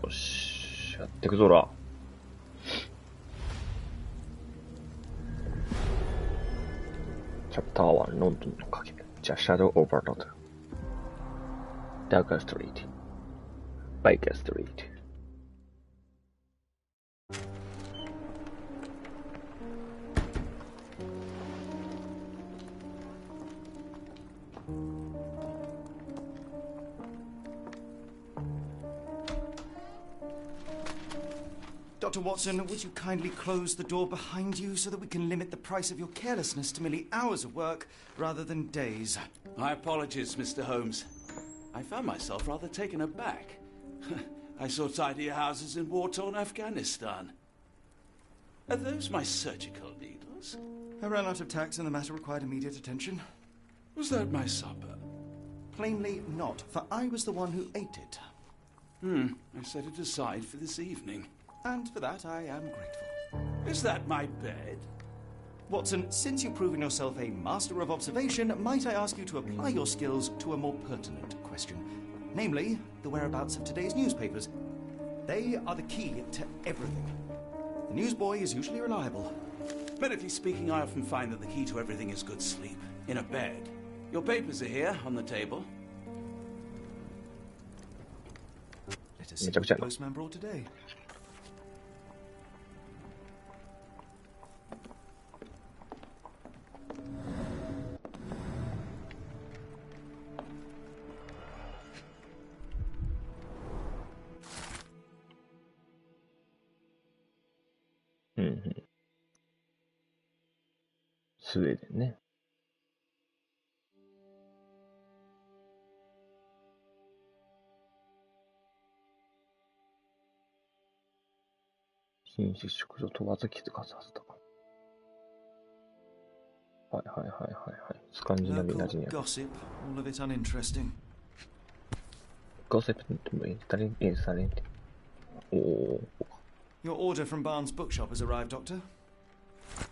よし、やってくぞら。チャプター1、ロンドンの影。The Shadow Overlord。ダークストリート。バイカーストリート。Dr. Watson, would you kindly close the door behind you so that we can limit the price of your carelessness to merely hours of work rather than days? My apologies, Mr. Holmes. I found myself rather taken aback. I saw tidier houses in war-torn Afghanistan. Are those my surgical needles? I ran out of tacks and the matter required immediate attention. Was that my supper? Plainly not, for I was the one who ate it. I set it aside for this evening. And for that I am grateful. Is that my bed? Watson, since you've proven yourself a master of observation, might I ask you to apply your skills to a more pertinent question? Namely, the whereabouts of today's newspapers. They are the key to everything. The newsboy is usually reliable. Medically speaking, I often find that the key to everything is good sleep. In a bed. Your papers are here, on the table. Let us see what the postman brought today. Mm-hmm. スウェーデンね。紳士淑女問わず気づかさせた。はいはいはいはいはい。スカンジナビナジニア。Gossip, all of it uninteresting. Gossip ってもインサレンテ。おお。Your order from Barnes' bookshop has arrived, Doctor.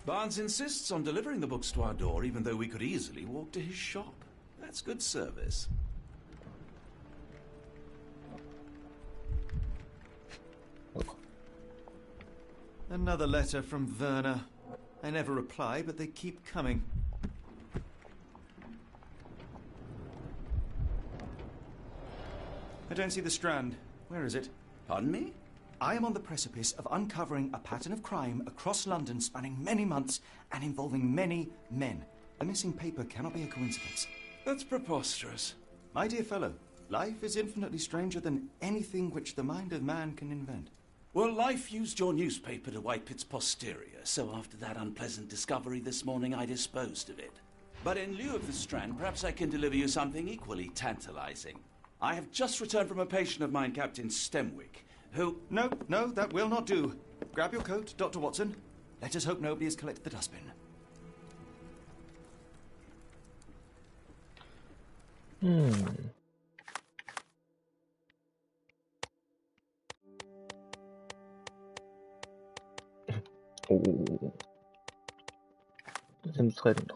Barnes insists on delivering the books to our door, even though we could easily walk to his shop. That's good service. Another letter from Werner. I never reply, but they keep coming. I don't see the Strand. Where is it? Pardon me? I am on the precipice of uncovering a pattern of crime across London spanning many months and involving many men. The missing paper cannot be a coincidence. That's preposterous. My dear fellow, life is infinitely stranger than anything which the mind of man can invent. Well, life used your newspaper to wipe its posterior, so after that unpleasant discovery this morning, I disposed of it. But in lieu of the Strand, perhaps I can deliver you something equally tantalizing. I have just returned from a patient of mine, Captain Stemwick, who... No, that will not do. Grab your coat, Dr. Watson. Let us hope nobody has collected the dustbin. Oh. 全部使えるんだ。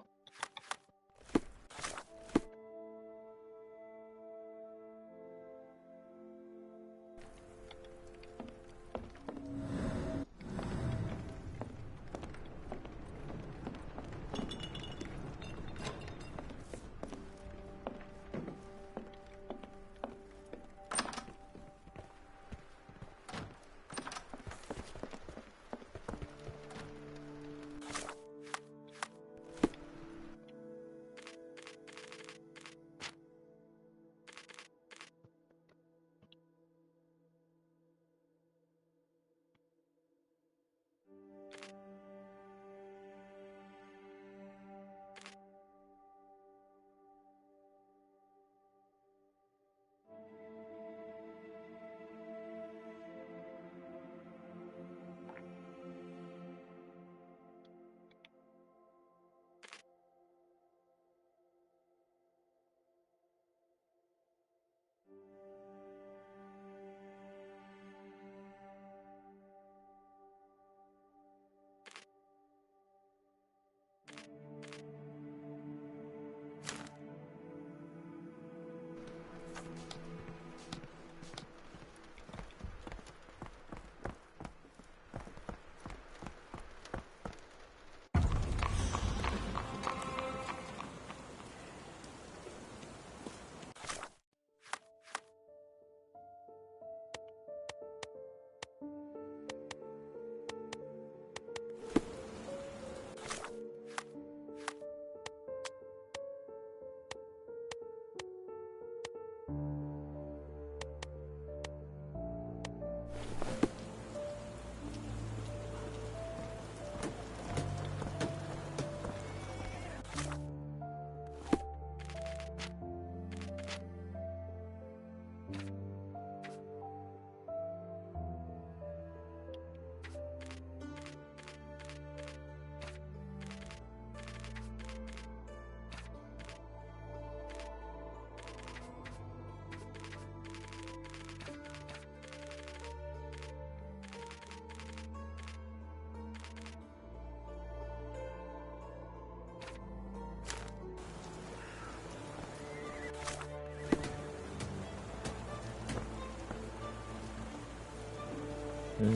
バ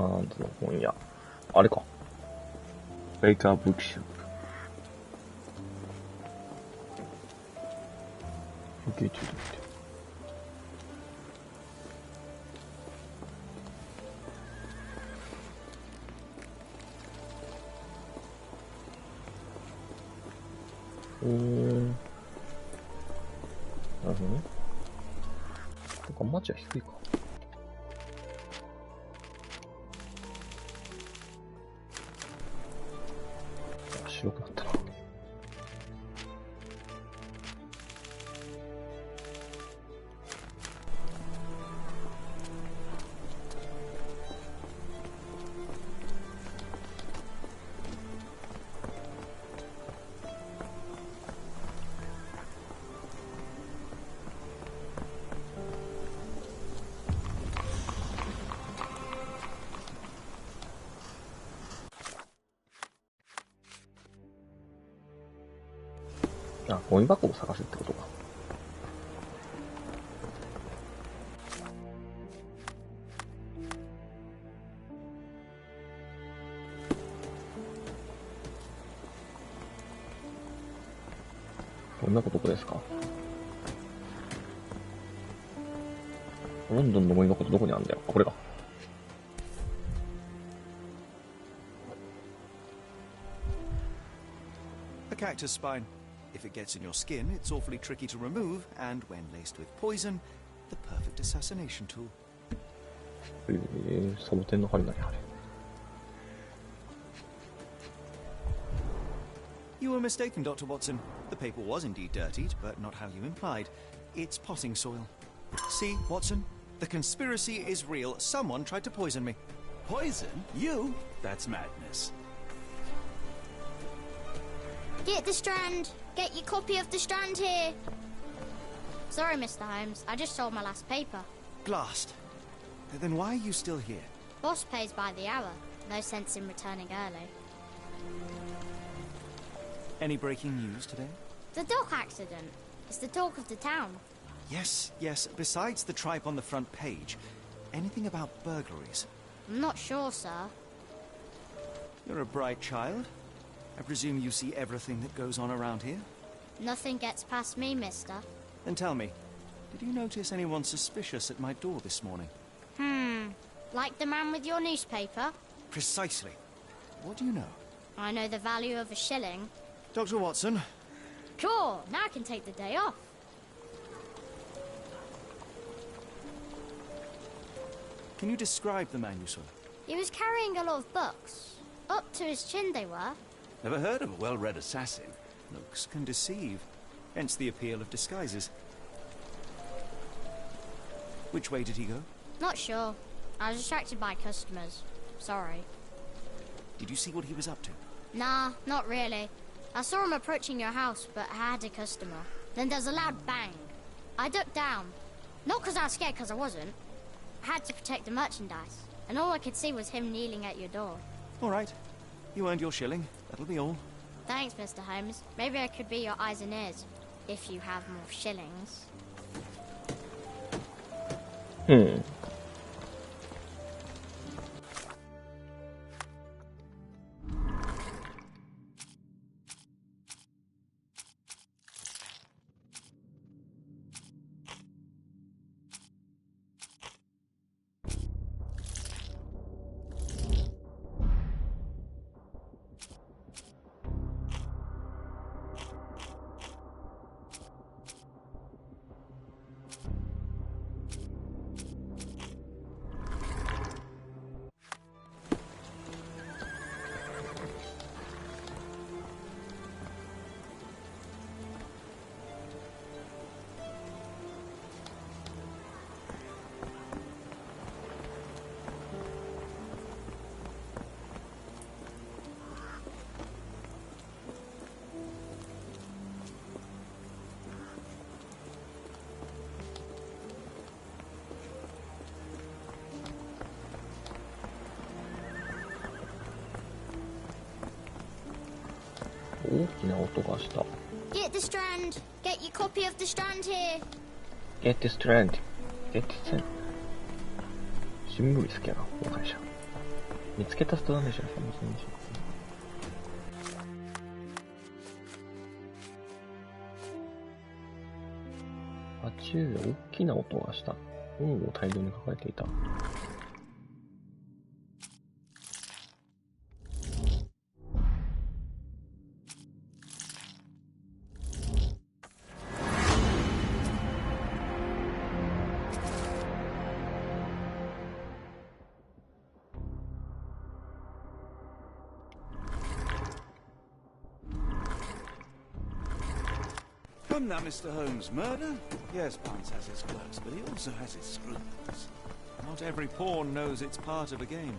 ーンズの本屋。あれか。ベイカーブックショップ。受け中だって。なるほどね。とか、マッチは低いか。白くなったな。あ、ゴミ箱を探すってことか。ゴミ箱どこですか？ロンドンのゴミ箱ってどこにあるんだよ。あ、これか。A cactus spine. If it gets in your skin, it's awfully tricky to remove, and when laced with poison, the perfect assassination tool. サボテンの針何あれ。You were mistaken, Dr. Watson. The paper was indeed dirtied, but not how you implied. It's potting soil. See, Watson? The conspiracy is real. Someone tried to poison me. Poison? You? That's madness. Get the Strand! Get your copy of the Strand here! Sorry, Mr. Holmes. I just sold my last paper. Glassed. Then why are you still here? Boss pays by the hour. No sense in returning early. Any breaking news today? The dock accident. It's the talk of the town. Yes. Besides the tripe on the front page, anything about burglaries? I'm not sure, sir. You're a bright child. I presume you see everything that goes on around here? Nothing gets past me, mister. Then tell me, did you notice anyone suspicious at my door this morning? Like the man with your newspaper? Precisely. What do you know? I know the value of a shilling. Dr. Watson. Cool, now I can take the day off. Can you describe the man you saw? He was carrying a lot of books. Up to his chin they were. Never heard of a well-read assassin. Looks can deceive. Hence the appeal of disguises. Which way did he go? Not sure. I was distracted by customers. Sorry. Did you see what he was up to? Nah, not really. I saw him approaching your house, but I had a customer. Then there's a loud bang. I ducked down. Not because I was scared, because I wasn't. I had to protect the merchandise. And all I could see was him kneeling at your door. All right. You earned your shilling. That'll be all. Thanks, Mr. Holmes. Maybe I could be your eyes and ears. If you have more shillings.大きな音がした。Get the strand. Get your copy of the strand here. Get the strand. Get the strand. 新聞好きやな、この会社。見つけた人ダメじゃん、そもそも。あちゅうで大きな音がした。本を大量に抱えていた。Come now, Mr. Holmes. Murder? Yes, Barnes has his quirks, but he also has his scruples. Not every pawn knows it's part of a game.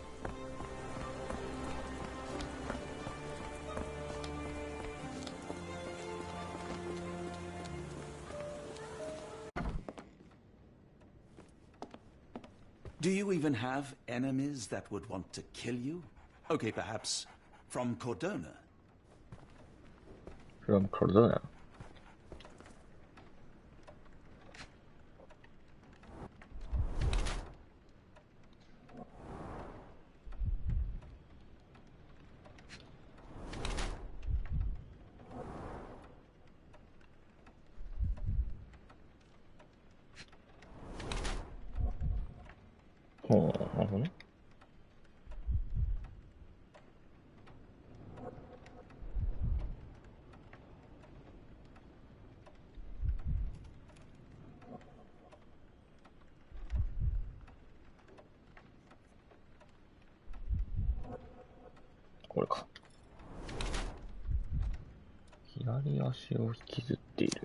Do you even have enemies that would want to kill you? Okay, perhaps from Cordona. From Cordona. Oh, なるほどね。これか。左足を引きずっている。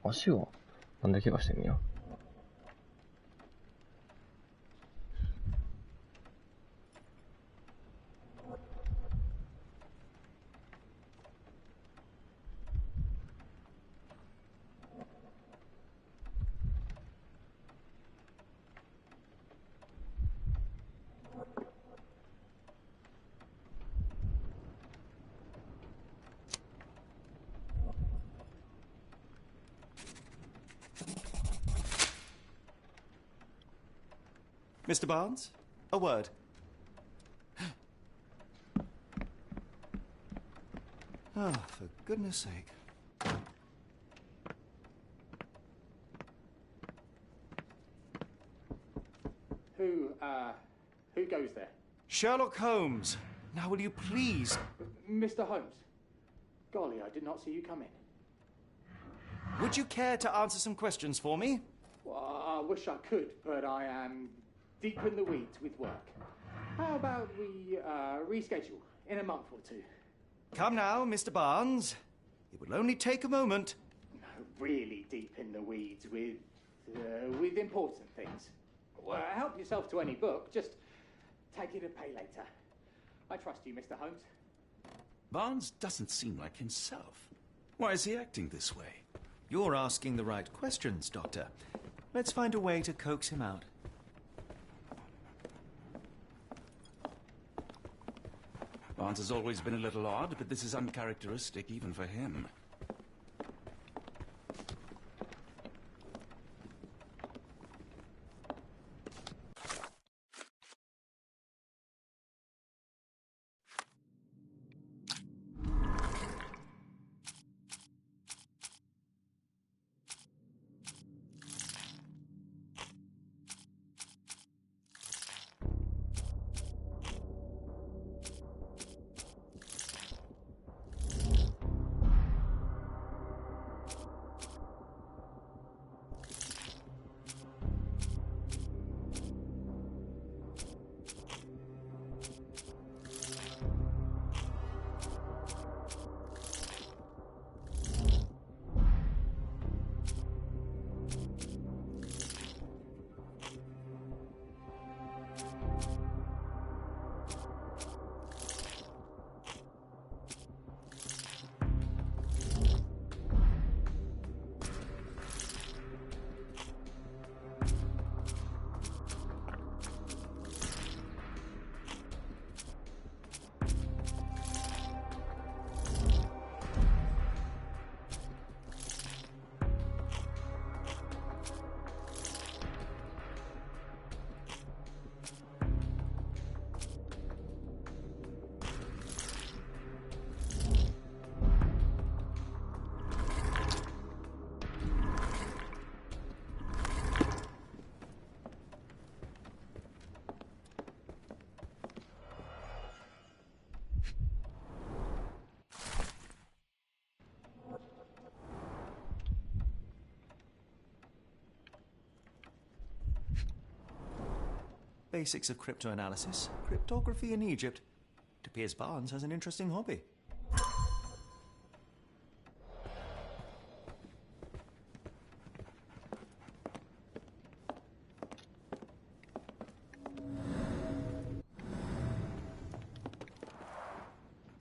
足をなんで怪我してんねや。Mr. Barnes, a word. Ah, for goodness sake. Who, Who goes there? Sherlock Holmes. Now will you please... Mr. Holmes. Golly, I did not see you come in. Would you care to answer some questions for me? Well, I wish I could, but I am deep in the weeds with work. How about we reschedule in a month or two? Come now, Mr. Barnes. It will only take a moment. No, really deep in the weeds with important things. Well, help yourself to any book. Just take it and pay later. I trust you, Mr. Holmes. Barnes doesn't seem like himself. Why is he acting this way? You're asking the right questions, Doctor. Let's find a way to coax him out. Barnes has always been a little odd, but this is uncharacteristic even for him. Basics of cryptoanalysis, cryptography in Egypt. It appears Barnes has an interesting hobby.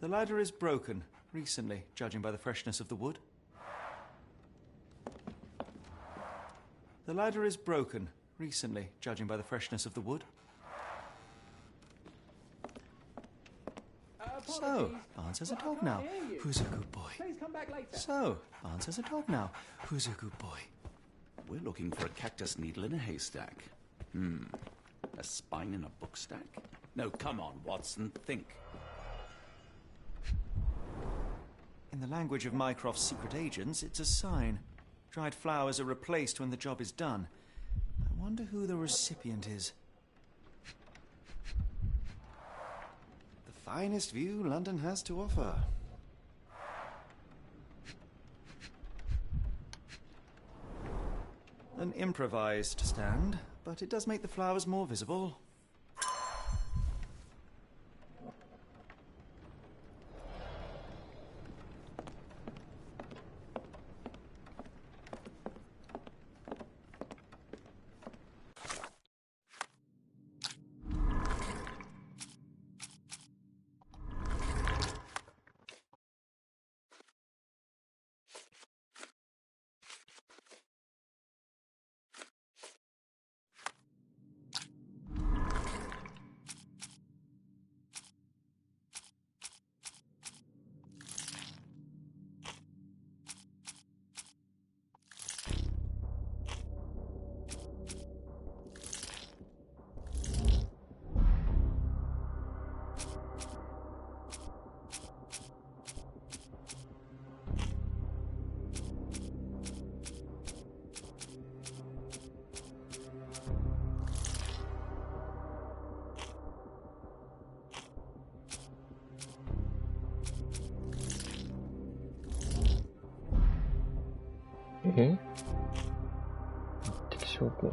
The ladder is broken, recently, judging by the freshness of the wood. The ladder is broken, recently, judging by the freshness of the wood. So, Barnes has a dog now. Who's a good boy? Please come back later. So, Barnes has a dog now. Who's a good boy? We're looking for a cactus needle in a haystack. A spine in a book stack? No, come on, Watson, think. In the language of Mycroft's secret agents, it's a sign. Dried flowers are replaced when the job is done. I wonder who the recipient is. The finest view London has to offer. An improvised stand, but it does make the flowers more visible. 一滴証拠。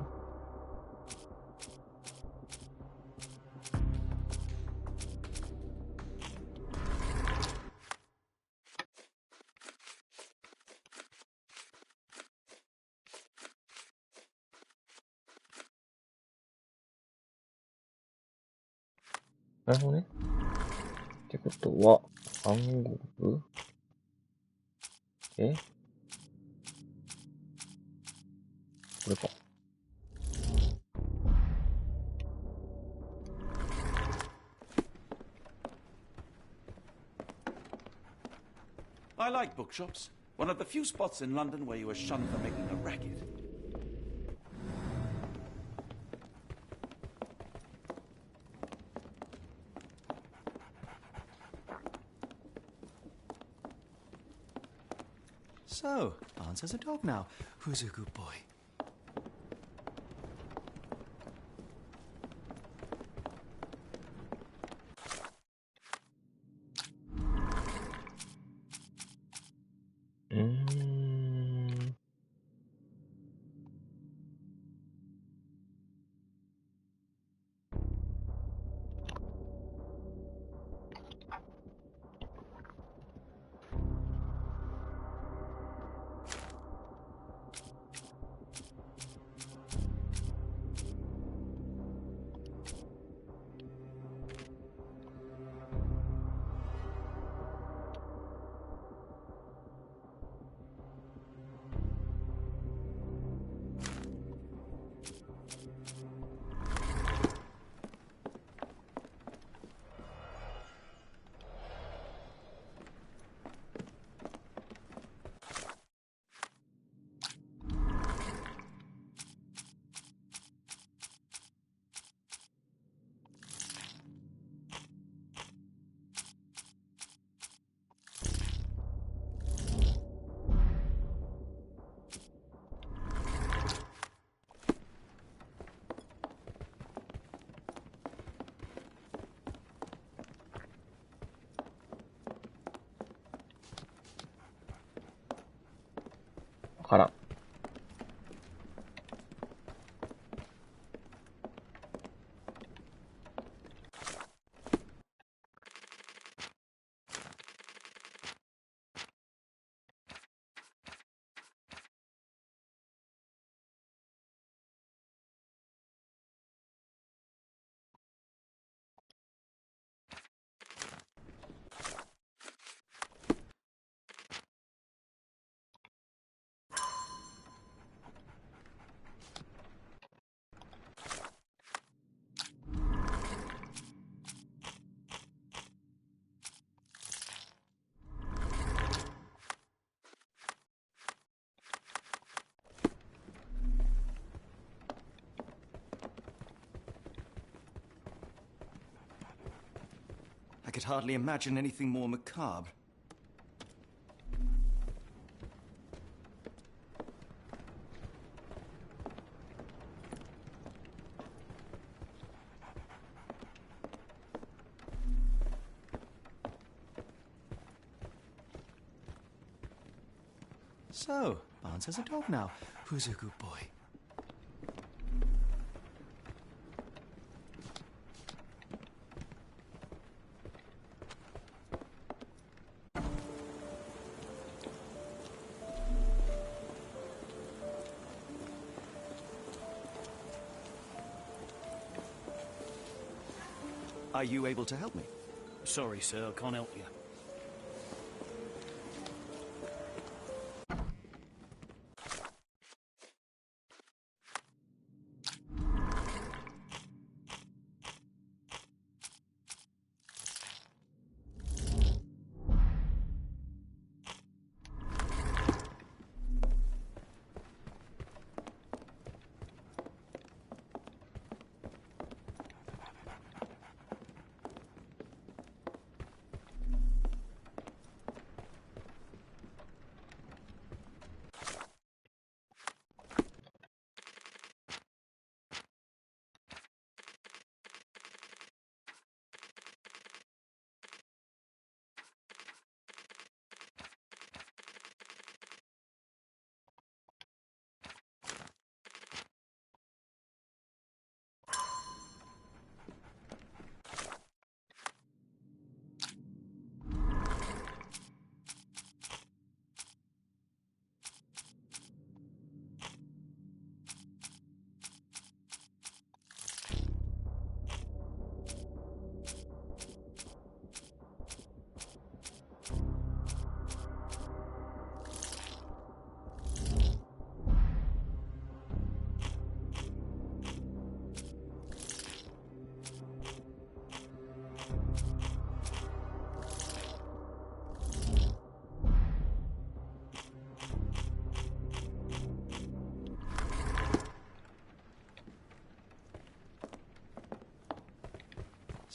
なるほどね。ってことは、暗号部これか。I like bookshops. One of the few spots in London where you are shunned for making a racket. So, Aunt has a dog now. Who's a good boy? Mm. わからん。I could hardly imagine anything more macabre. So, Barnes has a dog now. Who's a good boy? Are you able to help me? Sorry, sir, I can't help you.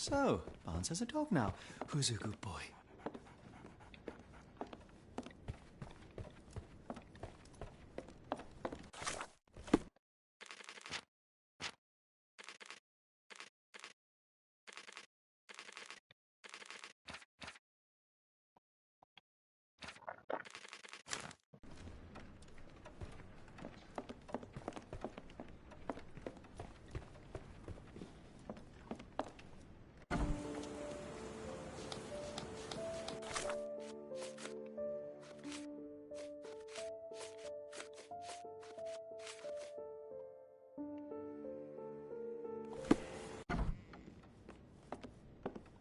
So, Barnes has a dog now. Who's a good boy?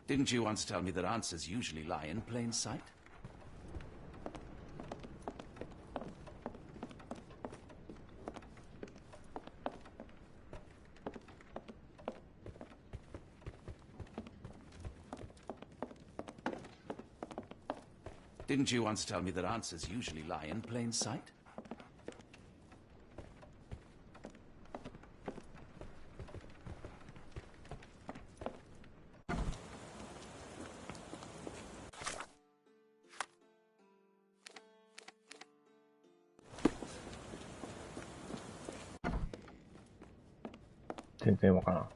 Didn't you once tell me that answers usually lie in plain sight? Didn't you once tell me that answers usually lie in plain sight?全然わからん。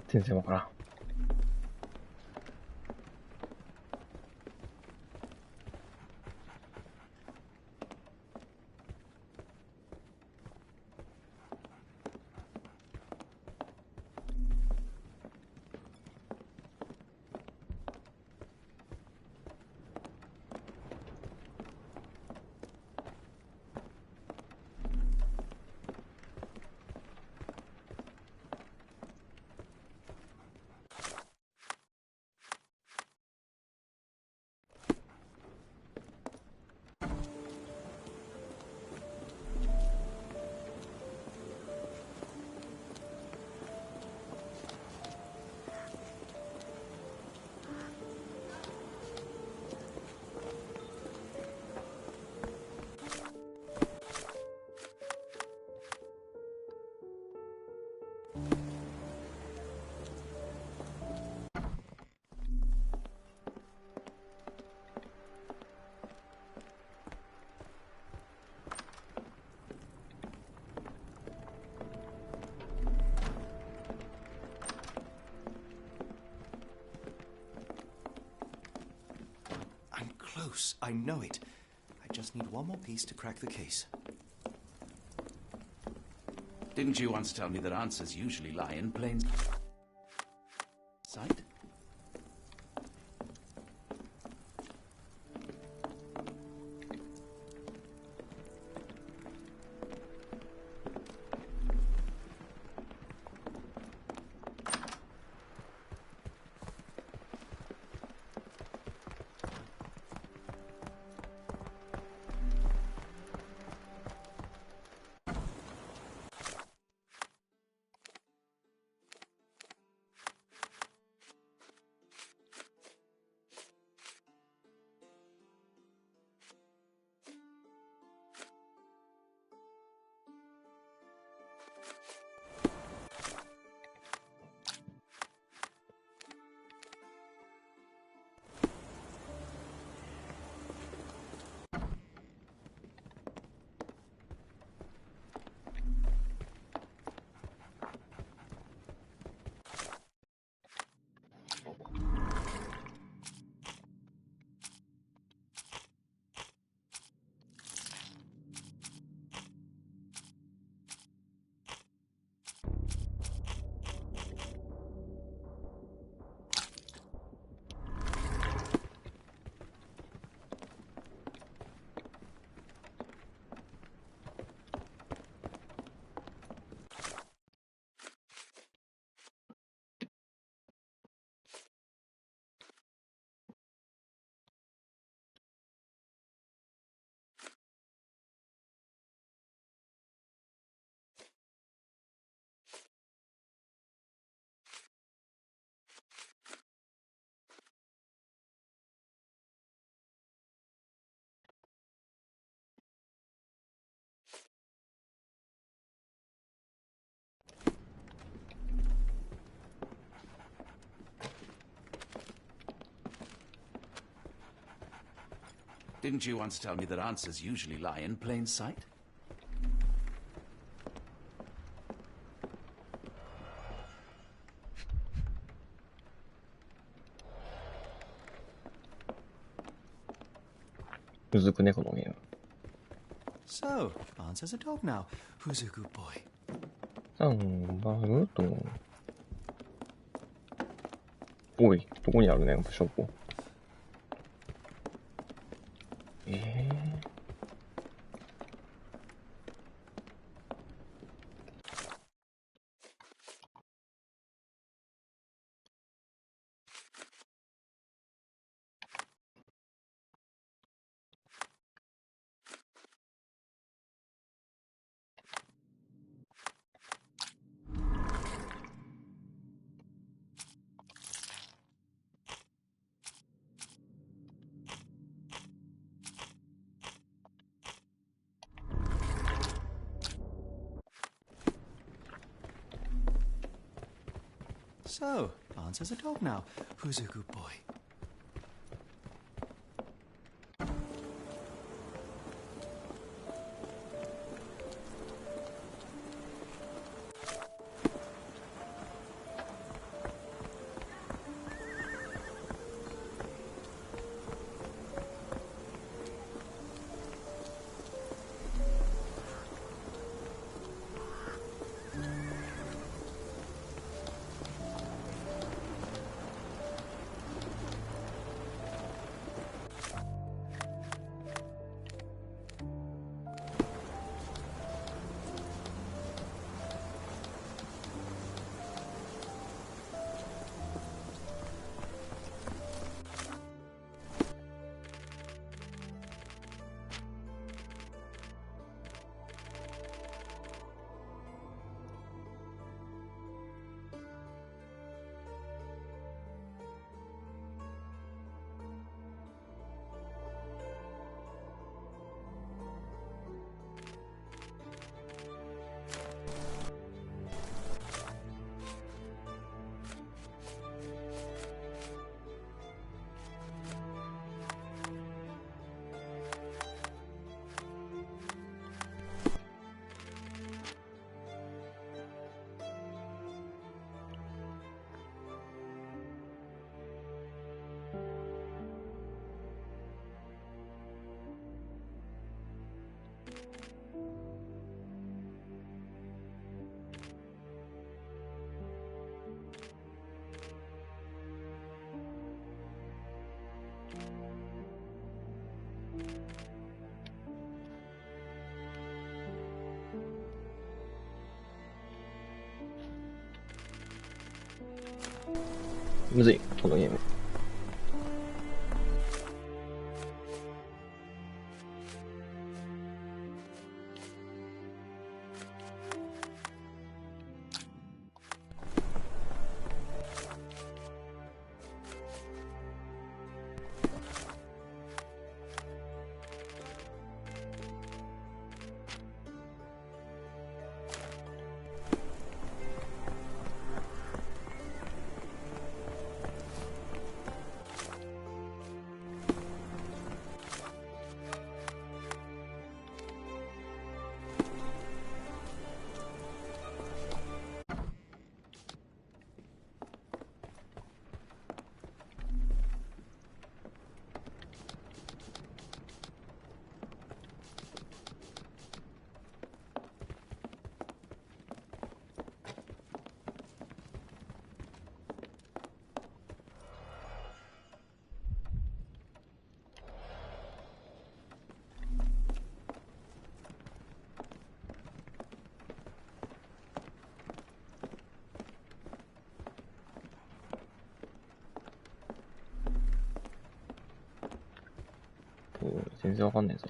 全然わからん。Close. I know it. I just need one more piece to crack the case. Didn't you once tell me that answers usually lie in plain sight? Didn't you once tell me that answers usually lie in plain sight? So, Barnes has a dog now. Who's a good boy? おい、どこにあるねん、証拠。So, Barnes has a dog now. Who's a good boy?むずい、このゲーム。全然わかんないぞ。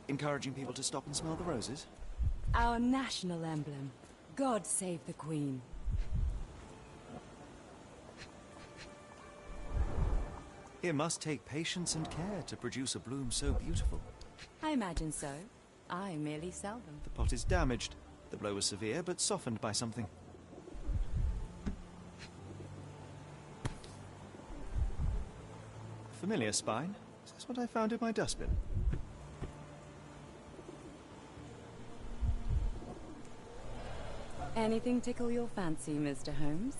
Encouraging people to stop and smell the roses? Our national emblem. God save the Queen. It must take patience and care to produce a bloom so beautiful. I imagine so. I merely sell them. The pot is damaged. The blow was severe, but softened by something. Familiar spine. Is this what I found in my dustbin? Anything tickle your fancy, Mr. Holmes?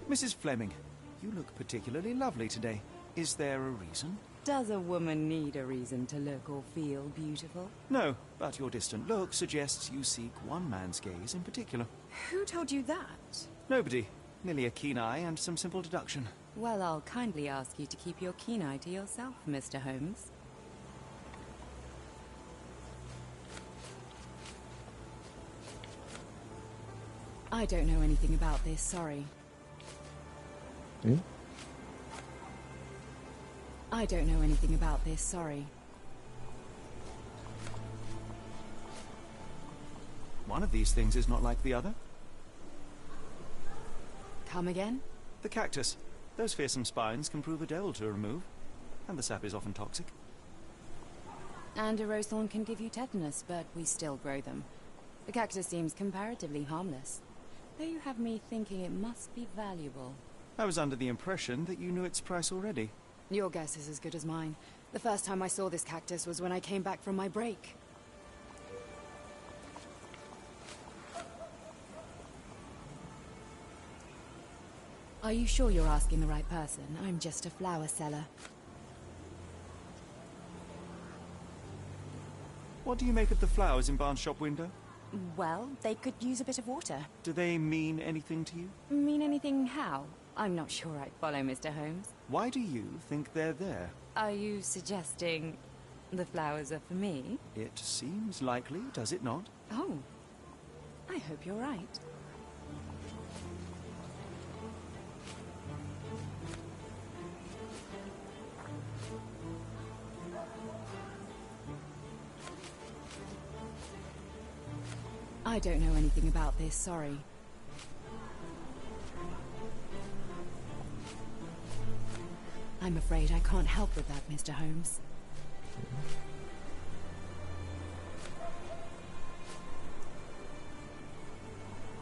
Mrs. Fleming, you look particularly lovely today. Is there a reason? Does a woman need a reason to look or feel beautiful? No, but your distant look suggests you seek one man's gaze in particular. Who told you that? Nobody. Merely a keen eye and some simple deduction. Well, I'll kindly ask you to keep your keen eye to yourself, Mr. Holmes. I don't know anything about this, sorry. I don't know anything about this, sorry. One of these things is not like the other. Come again? The cactus. Those fearsome spines can prove a devil to remove. And the sap is often toxic. And a rose thorn can give you tetanus, but we still grow them. The cactus seems comparatively harmless. Though you have me thinking it must be valuable. I was under the impression that you knew its price already. Your guess is as good as mine. The first time I saw this cactus was when I came back from my break. Are you sure you're asking the right person? I'm just a flower seller. What do you make of the flowers in Barnes' shop window? Well, they could use a bit of water. Do they mean anything to you? Mean anything how? I'm not sure I follow, Mr. Holmes. Why do you think they're there? Are you suggesting the flowers are for me? It seems likely, does it not? Oh, I hope you're right. I don't know anything about this, sorry. I'm afraid I can't help with that, Mr. Holmes.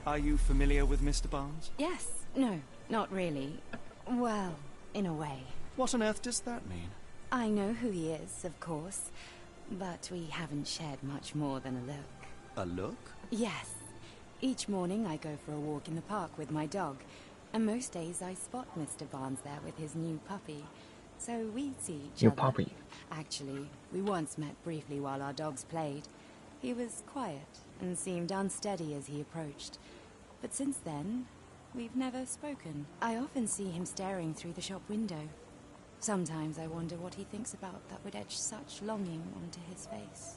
Are you familiar with Mr. Barnes? Yes. No, not really. Well, in a way. What on earth does that mean? I know who he is, of course. But we haven't shared much more than a look. A look? Yes. Each morning I go for a walk in the park with my dog. And most days I spot Mr. Barnes there with his new puppy. So we see each other. New puppy. Actually, we once met briefly while our dogs played. He was quiet and seemed unsteady as he approached. But since then, We've never spoken. I often see him staring through the shop window. Sometimes I wonder what he thinks about that would etch such longing onto his face.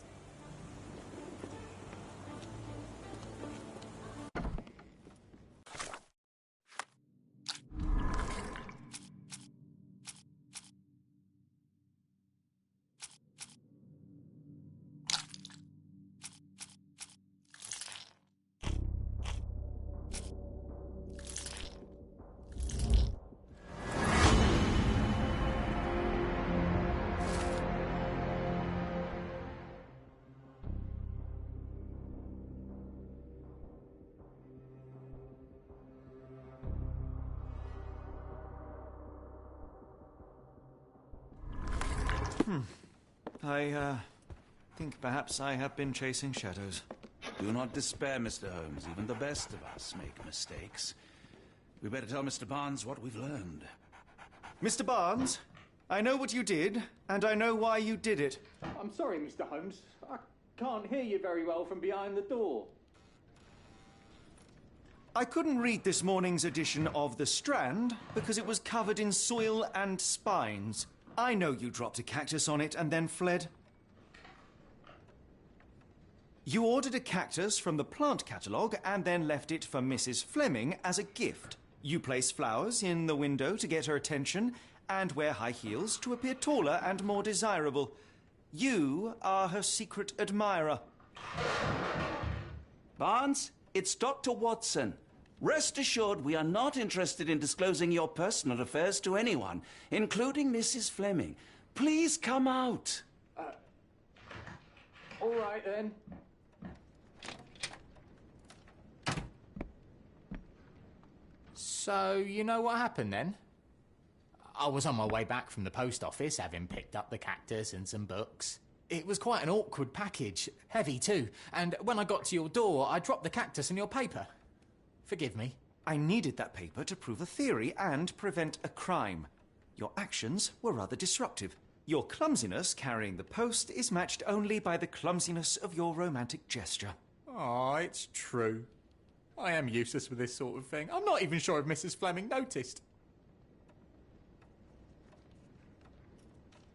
I think perhaps I have been chasing shadows. Do not despair, Mr. Holmes. Even the best of us make mistakes. We better tell Mr. Barnes what we've learned. Mr. Barnes, I know what you did, and I know why you did it. I'm sorry, Mr. Holmes. I can't hear you very well from behind the door. I couldn't read this morning's edition of The Strand because it was covered in soil and spines. I know you dropped a cactus on it and then fled. You ordered a cactus from the plant catalogue and then left it for Mrs. Fleming as a gift. You place flowers in the window to get her attention and wear high heels to appear taller and more desirable. You are her secret admirer. Barnes, it's Dr. Watson. Rest assured we are not interested in disclosing your personal affairs to anyone, including Mrs. Fleming. Please come out. All right, then. So, you know what happened then? I was on my way back from the post office, having picked up the cactus and some books. It was quite an awkward package, heavy too, and when I got to your door, I dropped the cactus and your paper. Forgive me. I needed that paper to prove a theory and prevent a crime. Your actions were rather disruptive. Your clumsiness carrying the post is matched only by the clumsiness of your romantic gesture. Oh, it's true. I am useless with this sort of thing. I'm not even sure if Mrs. Fleming noticed.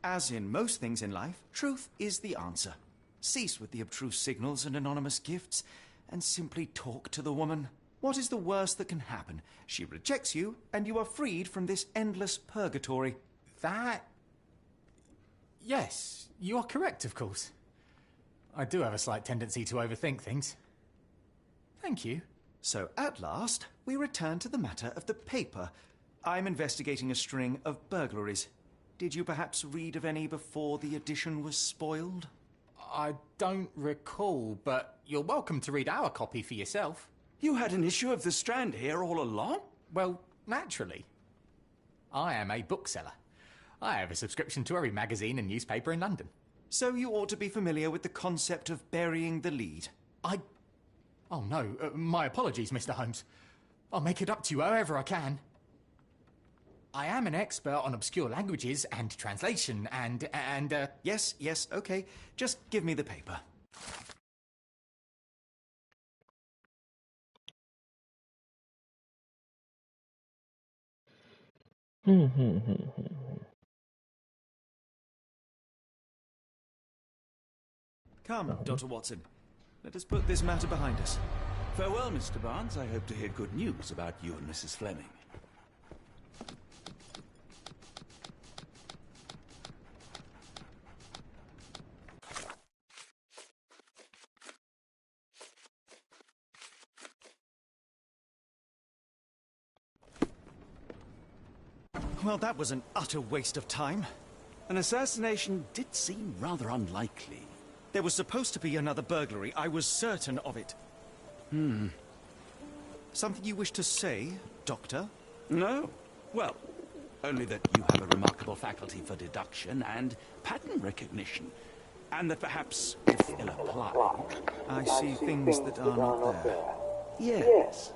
As in most things in life, truth is the answer. Cease with the abstruse signals and anonymous gifts, and simply talk to the woman. What is the worst that can happen? She rejects you, and you are freed from this endless purgatory. That... Yes, you are correct, of course. I do have a slight tendency to overthink things. Thank you. So, at last, we return to the matter of the paper. I'm investigating a string of burglaries. Did you perhaps read of any before the edition was spoiled? I don't recall, but you're welcome to read our copy for yourself. You had an issue of The Strand here all along? Well, naturally. I am a bookseller. I have a subscription to every magazine and newspaper in London. So you ought to be familiar with the concept of burying the lead. Oh no, my apologies, Mr. Holmes. I'll make it up to you however I can. I am an expert on obscure languages and translation and Yes, okay. Just give me the paper. Come, Dr. Watson. Let us put this matter behind us. Farewell, Mr. Barnes. I hope to hear good news about you and Mrs. Fleming. Well, that was an utter waste of time. An assassination did seem rather unlikely. There was supposed to be another burglary. I was certain of it. Something you wish to say, Doctor? No. Well, only that you have a remarkable faculty for deduction and pattern recognition. And that perhaps, if ill applied... I see things that are not there. Yes.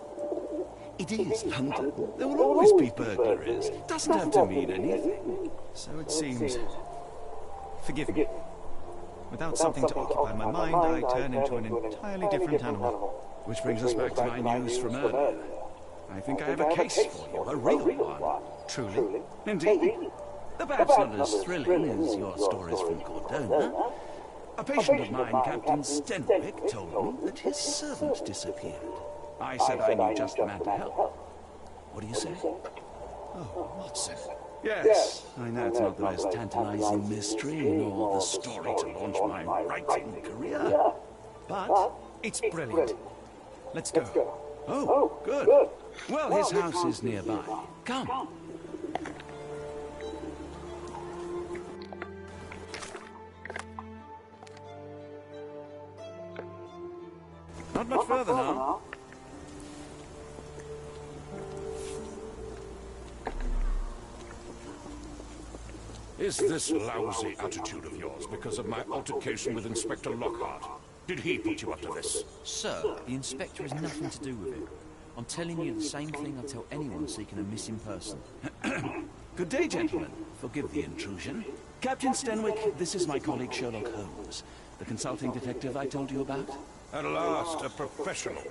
It is London. There will always be burglaries. Doesn't have to mean anything. So it seems. Forgive me. Without something to occupy my mind, I turn into an entirely different animal. Which brings us back to my news from earlier. I think I have a case for you, a real one. Truly? Indeed. Though perhaps not as thrilling as your stories from Cordona. A patient of mine, Captain Stenwick, told me that his servant disappeared. I said I knew just the man to help. What do you say? Oh, Watson. Yes, I know it's not the most tantalizing mystery nor the story to launch my writing career. But it's brilliant. Let's go. Oh, good. Well, his house is nearby. Come. Not much further now. Is this lousy attitude of yours because of my altercation with Inspector Lockhart? Did he put you up to this? Sir, the inspector has nothing to do with it. I'm telling you the same thing I tell anyone seeking a missing person. Good day, gentlemen. Forgive the intrusion. Captain Stenwick, this is my colleague Sherlock Holmes, the consulting detective I told you about. At last, a professional.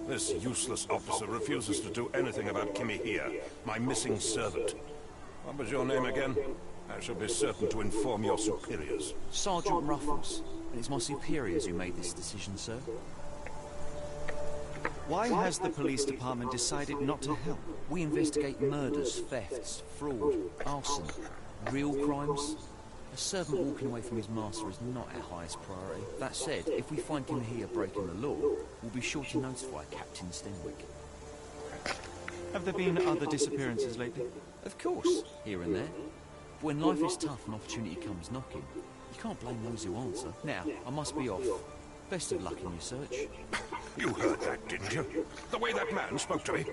This useless officer refuses to do anything about Kimmy here, my missing servant. What was your name again? I shall be certain to inform your superiors. Sergeant Ruffles. And it's my superiors who made this decision, sir. Why has the police department decided not to help? We investigate murders, thefts, fraud, arson, real crimes. A servant walking away from his master is not our highest priority. That said, if we find him here breaking the law, we'll be sure to notify Captain Stenwick. Have there been other disappearances lately? Of course, here and there. But when life is tough and opportunity comes knocking, you can't blame those who answer. Now, I must be off. Best of luck in your search. You heard that, didn't you? The way that man spoke to me.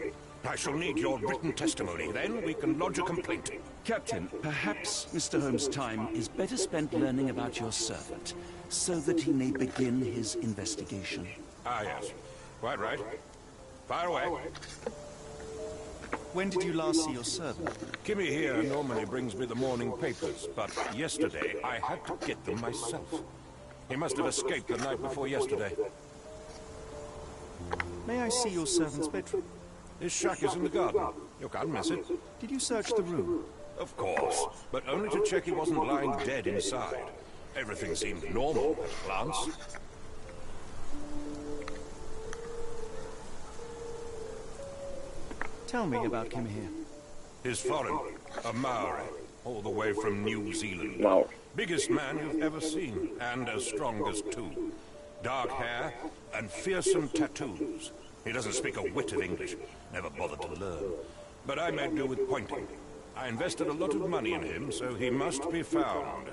I shall need your written testimony. Then we can lodge a complaint. Captain, perhaps Mr. Holmes' time is better spent learning about your servant, so that he may begin his investigation. Ah, yes. Quite right. Fire away. When did you last see your servant? Kimmy here normally brings me the morning papers, but yesterday I had to get them myself. He must have escaped the night before yesterday. May I see your servant's bedroom? His shack is in the garden. You can't miss it. Did you search the room? Of course, but only to check he wasn't lying dead inside. Everything seemed normal at a glance. Tell me about Kimmy here. He's foreign, a Maori, all the way from New Zealand. Wow. Biggest man you've ever seen, and as strong as two. Dark hair and fearsome tattoos. He doesn't speak a whit of English, never bothered to learn. But I made do with pointing. I invested a lot of money in him, so he must be found.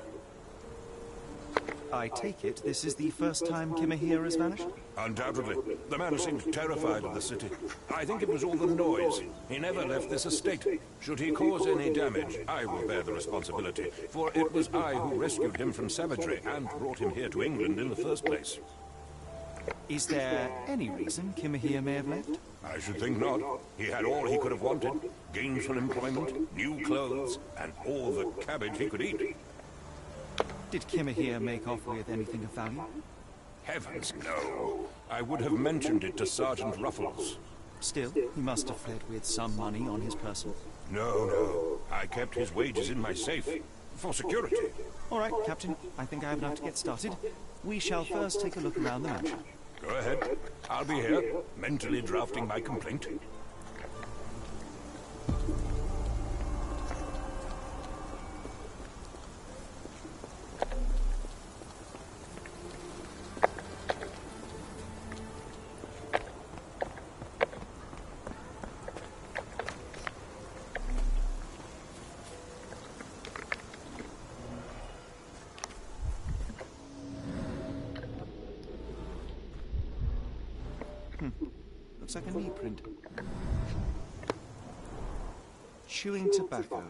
I take it this is the first time Kimmy here has vanished? Undoubtedly. The man seemed terrified of the city. I think it was all the noise. He never left this estate. Should he cause any damage, I will bear the responsibility, for it was I who rescued him from savagery and brought him here to England in the first place. Is there any reason Kimmy here may have left? I should think not. He had all he could have wanted. Gainful employment, new clothes, and all the cabbage he could eat. Did Kimmy here make off with anything of value? Heavens, no. I would have mentioned it to Sergeant Ruffles. Still, he must have fled with some money on his person. No. I kept his wages in my safe. For security. All right, Captain. I think I have enough to get started. We shall first take a look around the mansion. Go ahead. I'll be here, mentally drafting my complaint. Looks like a knee print. Chewing tobacco.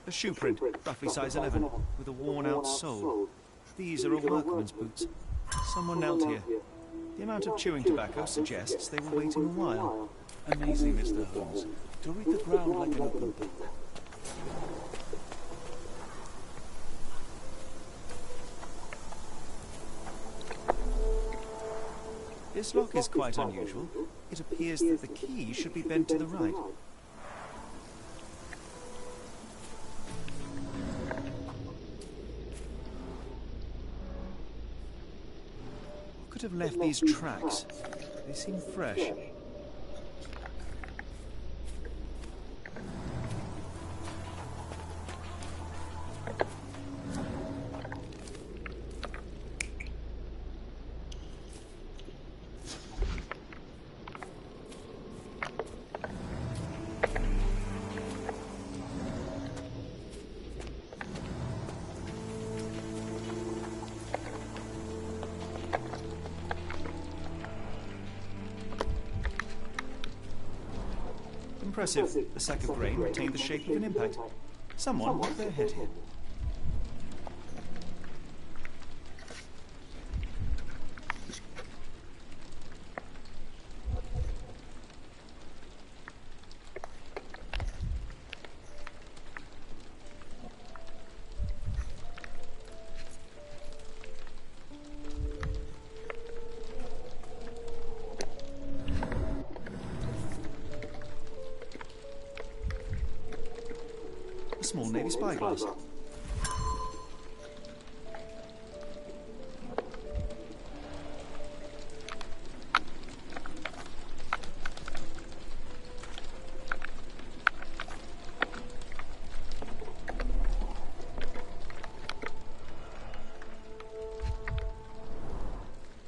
A shoe print, roughly size 11, with a worn-out sole. These are a workman's boots. Someone knelt here. The amount of chewing tobacco suggests they were waiting a while. Amazing, Mr. Holmes. To read the ground like an open book. This lock is quite unusual. It appears that the key should be bent to the right. Who could have left these tracks? They seem fresh. Impressive. The sack of grain retained the shape of an impact. Someone put their head here. Small navy spyglass.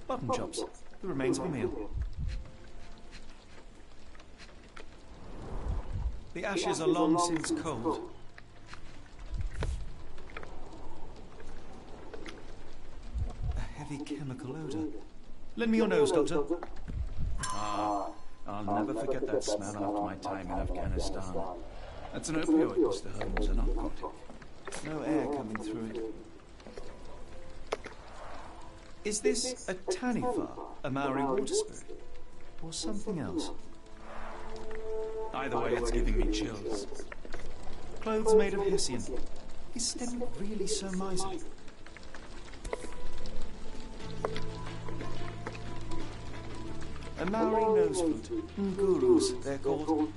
Button chops, the remains of a meal. The ashes are long since cold. Chemical odor. Lend me your nose, Doctor. Ah, I'll never forget that smell after my time in Afghanistan. That's an opioid, Mr. Holmes, a narcotic. No air coming through it. Is this a Tanifa, a Maori water spirit, or something else? Either way, it's giving me chills. Clothes made of Hessian. Is Steady really so miserly? A Maori nose flute. Ngurus, they're called.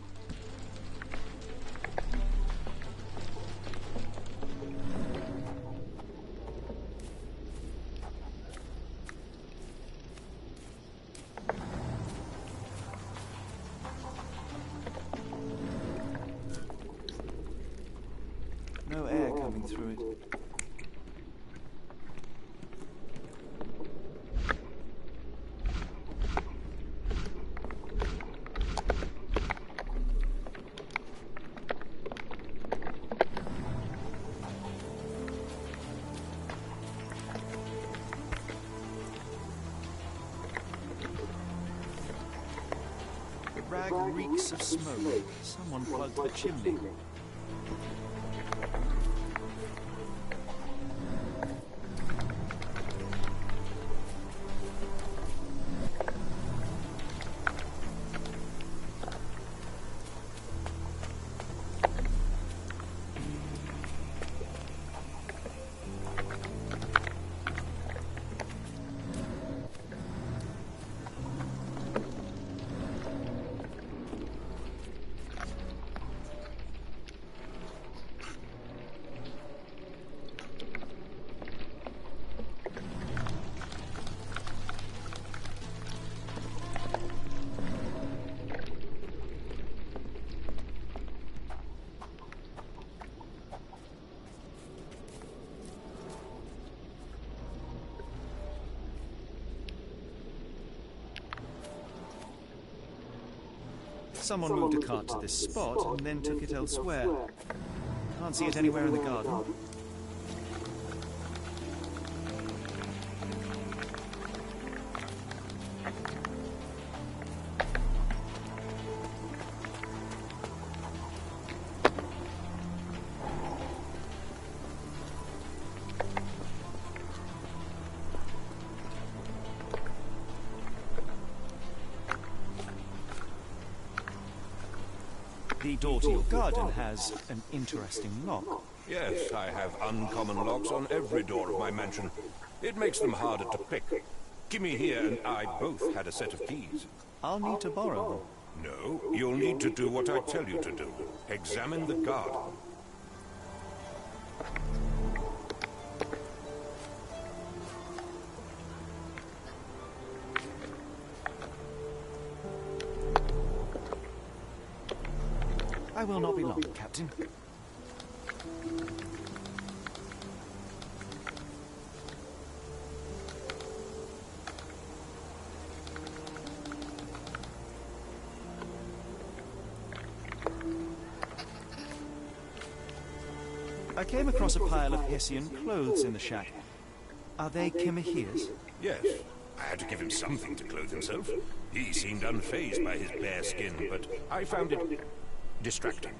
No air coming through it. The rag reeks of smoke. Someone plugged the chimney. Someone moved a cart to this spot and then took it elsewhere. Can't see it anywhere in the garden. The door to your garden has an interesting lock. Yes, I have uncommon locks on every door of my mansion. It makes them harder to pick. Kimmy here and I both had a set of keys. I'll need to borrow them. No, you'll need to do what I tell you to do. Examine the garden. I will not be long, Captain. I came across a pile of Hessian clothes in the shack. Are they Kimahir's? Yes. I had to give him something to clothe himself. He seemed unfazed by his bare skin, but I found it distracting.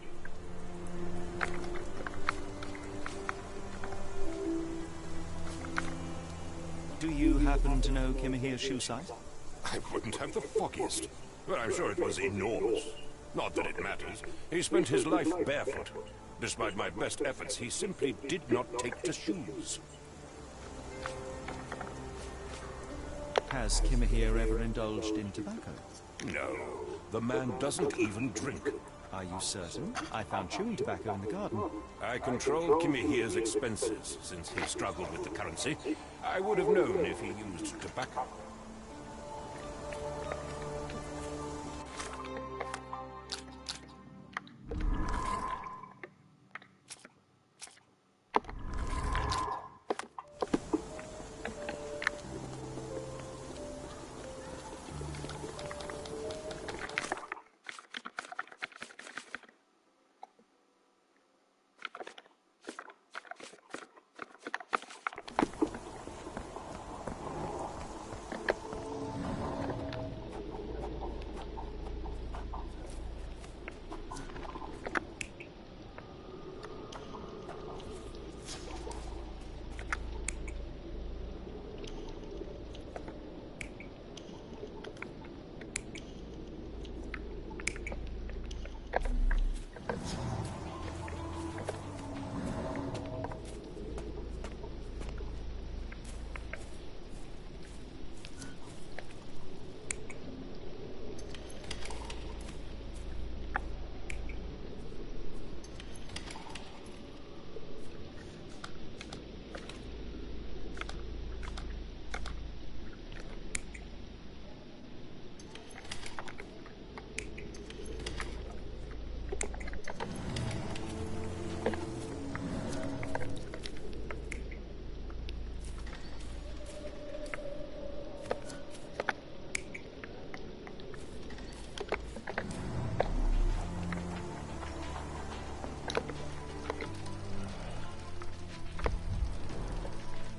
Do you happen to know Kimahir's shoe size? I wouldn't have the foggiest. But I'm sure it was enormous. Not that it matters. He spent his life barefoot. Despite my best efforts, he simply did not take to shoes. Has Kimahir ever indulged in tobacco? No. The man doesn't even drink. Are you certain? I found chewing tobacco in the garden. I control Kimahir's expenses, since he struggled with the currency. I would have known if he used tobacco.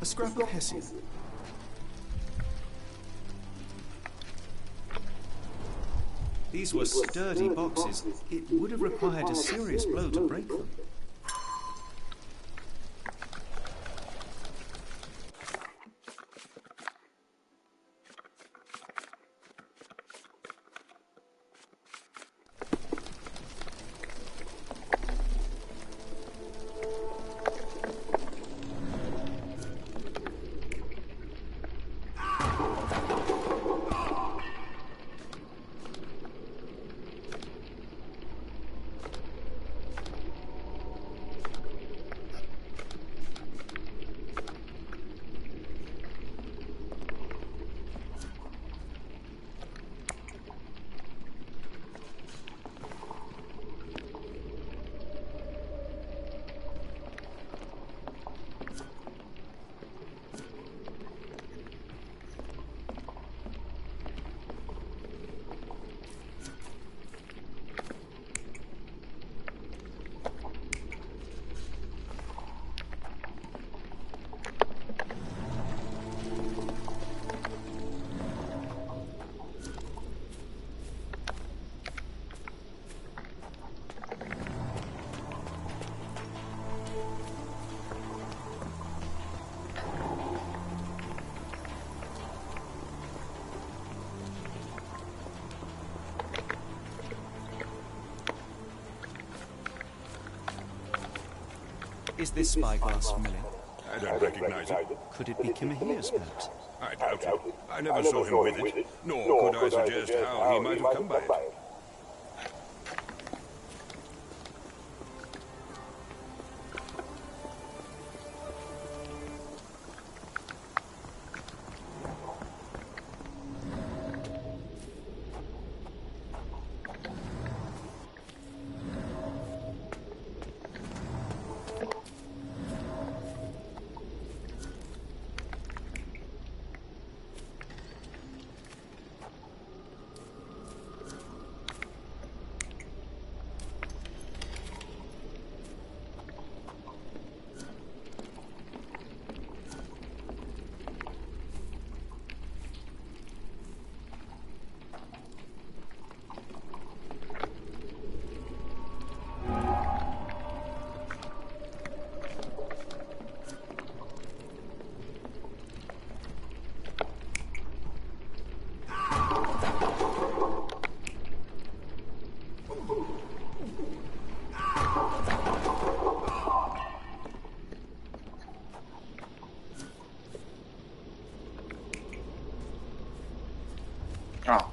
A scrap of Hessian. These were sturdy boxes. It would have required a serious blow to break them. Is this spyglass familiar? don't recognize it. Could it be Kimahia's, perhaps? I doubt it. I never saw him with it, nor could I suggest how he might have come by it.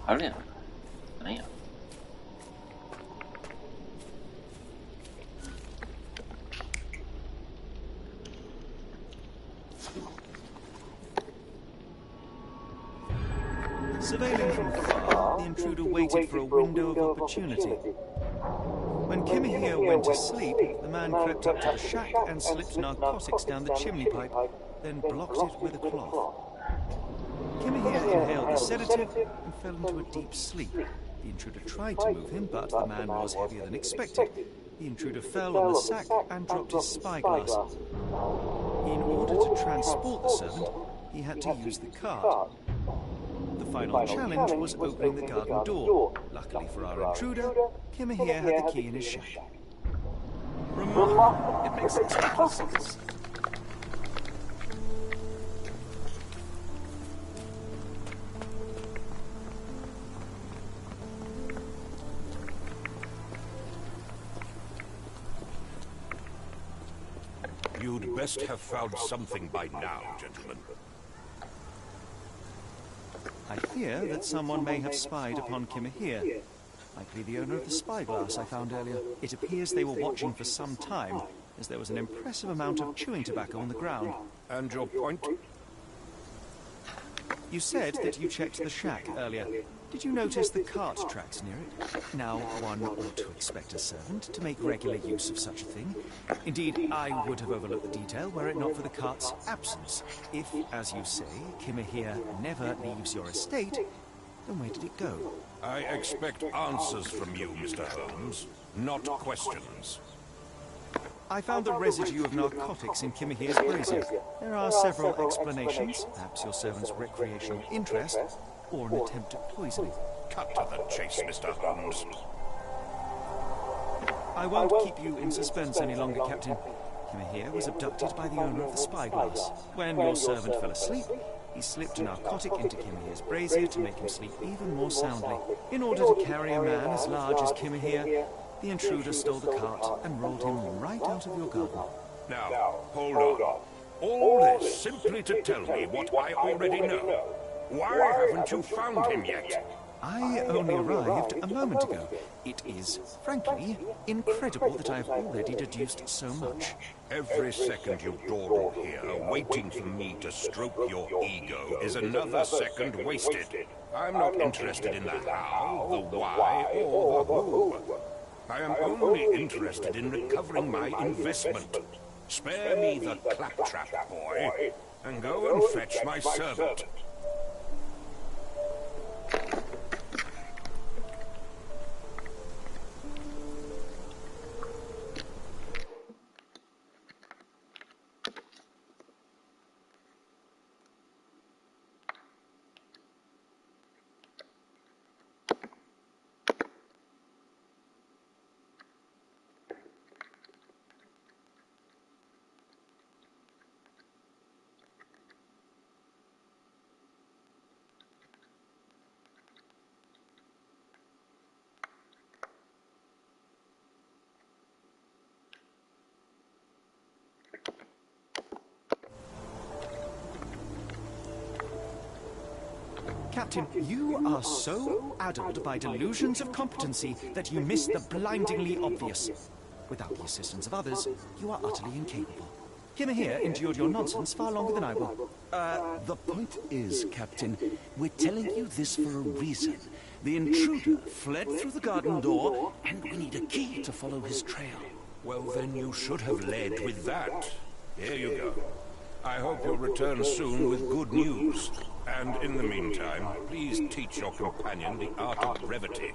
还是这样。哎呀， Surveilling from afar, the intruder waited for a window of opportunity. When Kimahia went to sleep, the man crept up to the shack and slipped narcotics down the chimney pipe, then blocked it with a cloth. Kimahia inhaled the sedative and fell into a deep sleep. The intruder tried to move him, but the man was heavier than expected. The intruder fell on the sack and dropped his spyglass. In order to transport the servant, he had to use the cart. The final challenge was opening the garden door. Luckily for our intruder, Kimahia had the key in his shack. Remarkable. It makes total sense. You'd best have found something by now, gentlemen. I fear that someone may have spied upon Kimahia. Likely the owner of the spyglass I found earlier. It appears they were watching for some time, as there was an impressive amount of chewing tobacco on the ground. And your point? You said that you checked the shack earlier. Did you notice the cart tracks near it? Now, one ought to expect a servant to make regular use of such a thing. Indeed, I would have overlooked the detail were it not for the cart's absence. If, as you say, Kimahia never leaves your estate, then where did it go? I expect answers from you, Mr. Holmes, not questions. I found the residue of narcotics in Kimahia's brazier. There are several explanations, perhaps your servant's recreational interest, or an attempt at poisoning. Cut to the chase, Mr. Holmes. I won't keep you in suspense any longer, Captain. Kimahia was abducted by the owner of the spyglass. When your servant fell asleep, he slipped a narcotic into Kimahia's brazier to make him sleep even more soundly. In order to carry a man as large as Kimahia, the intruder stole the cart and rolled him right out of your garden. Now, hold on. All this simply to tell me what I already know. Why haven't you found him yet? I only arrived a moment ago. It is, frankly, incredible that I have already deduced so much. Every second you dawdle here, waiting for me to stroke your ego, is another second wasted. I'm not interested in the how, the why, or the who. I am only interested in recovering my investment. Spare me the claptrap, boy, and go and fetch my servant. Captain, you are so addled by delusions of competency that you miss the blindingly obvious. Without the assistance of others, you are utterly incapable. Him here endured your nonsense far longer than I will. The point is, Captain, we're telling you this for a reason. The intruder fled through the garden door, and we need a key to follow his trail. Well, then you should have led with that. Here you go. I hope you'll return soon with good news. And in the meantime, please teach your companion the art of brevity.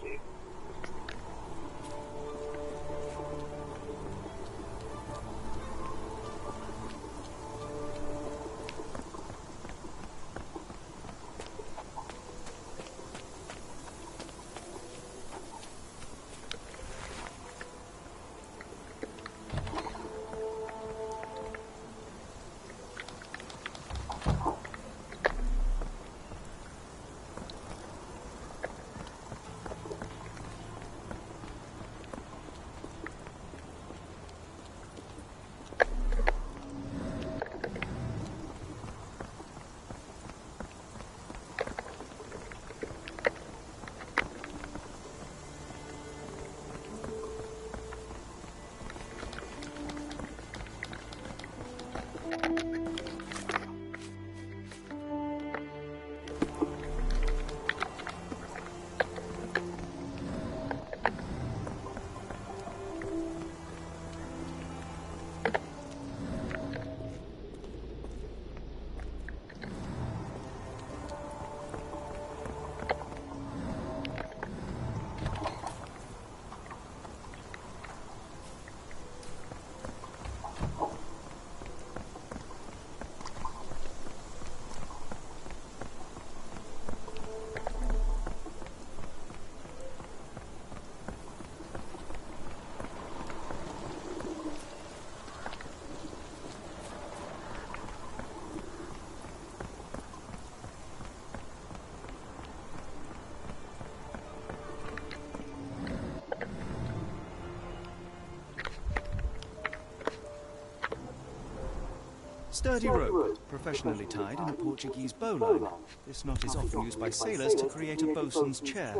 Sturdy rope, professionally tied in a Portuguese bowline. This knot is often used by sailors to create a bosun's chair.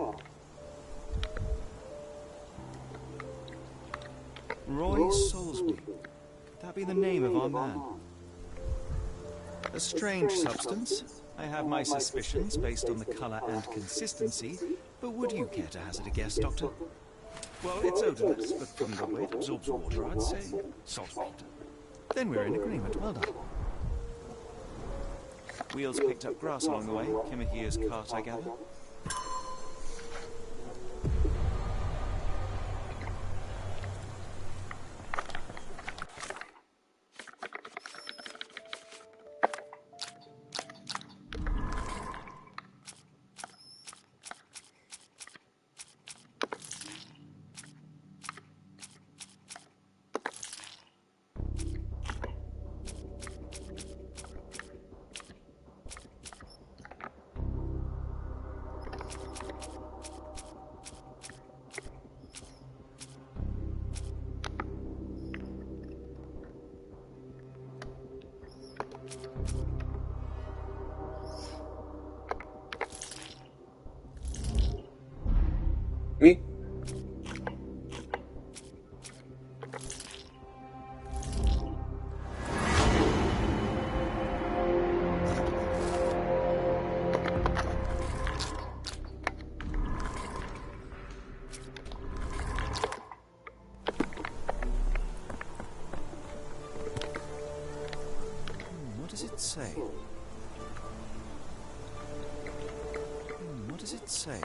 Roy Soulsby. Could that be the name of our man? A strange substance. I have my suspicions based on the colour and consistency, but would you care to hazard a guess, Doctor? Well, it's odorless, but from the way it absorbs water, I'd say saltpeter. Then we're in agreement. Well done. Wheels picked up grass along the way. Kimahir's cart, I gather. Me? What does it say? What does it say?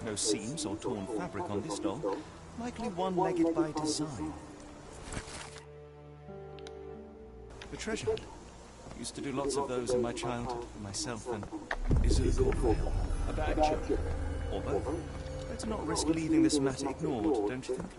No seams or torn fabric on this doll. Likely one-legged by design. The treasure hunt. Used to do lots of those in my childhood, myself and... Is it a good veil? A bad joke. Or both. Better not risk leaving this matter ignored, don't you think?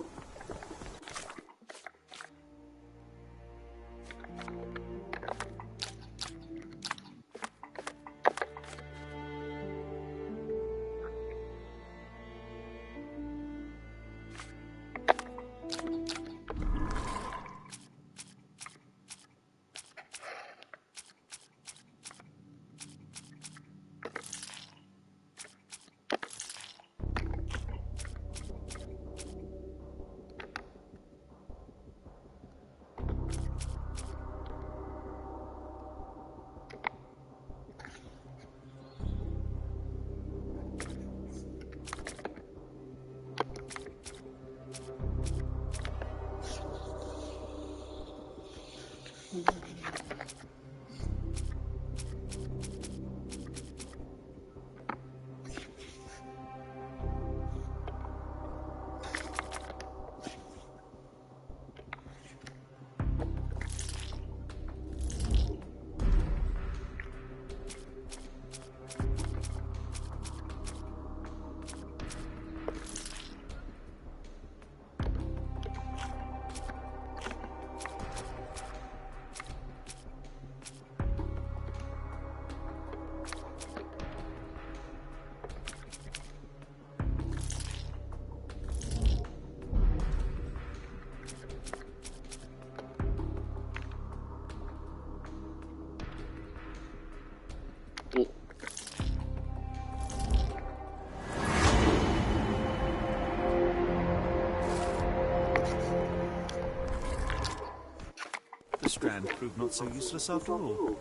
The Strand proved not so useless after all.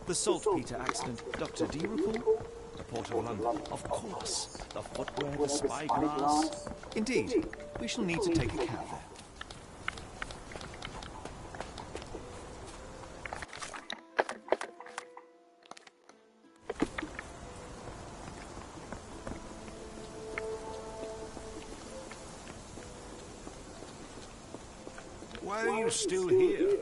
The saltpeter accident. Doctor, do you recall? The Port of London. Of course. The footwear, the spyglass. Indeed. We shall need to take a cab there. Why are you still here?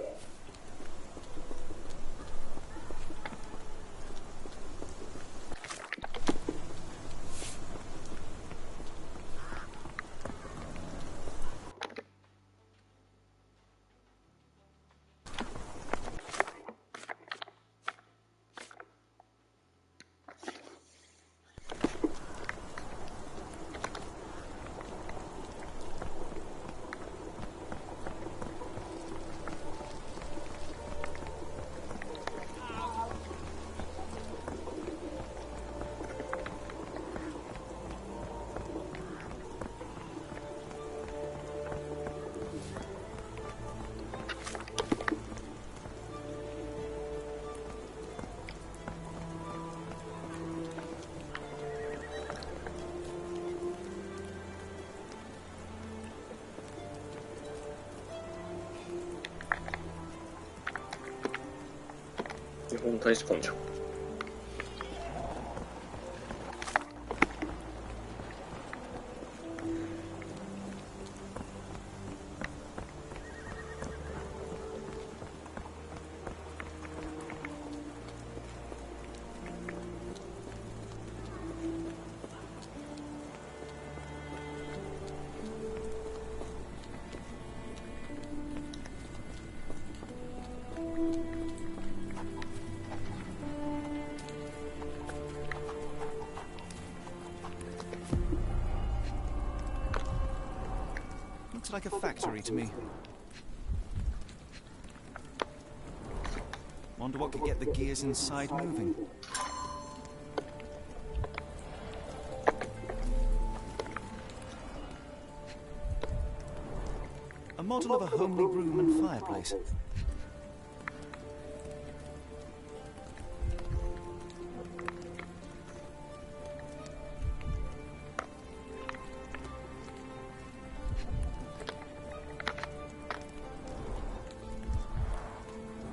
日本大使館じゃん。Looks like a factory to me. Wonder what could get the gears inside moving. A model of a homely room and fireplace.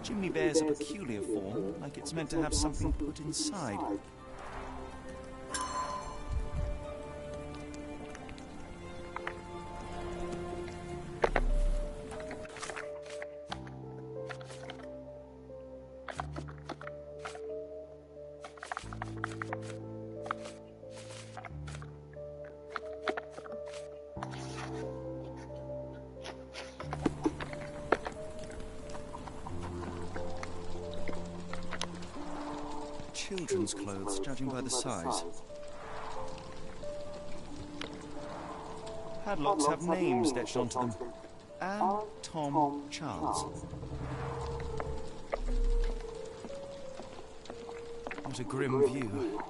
Chimney bears a peculiar form, like it's meant to have something put inside. Children's clothes, judging by the size. Padlocks have names etched onto them. Anne, Tom, Charles. What a grim view.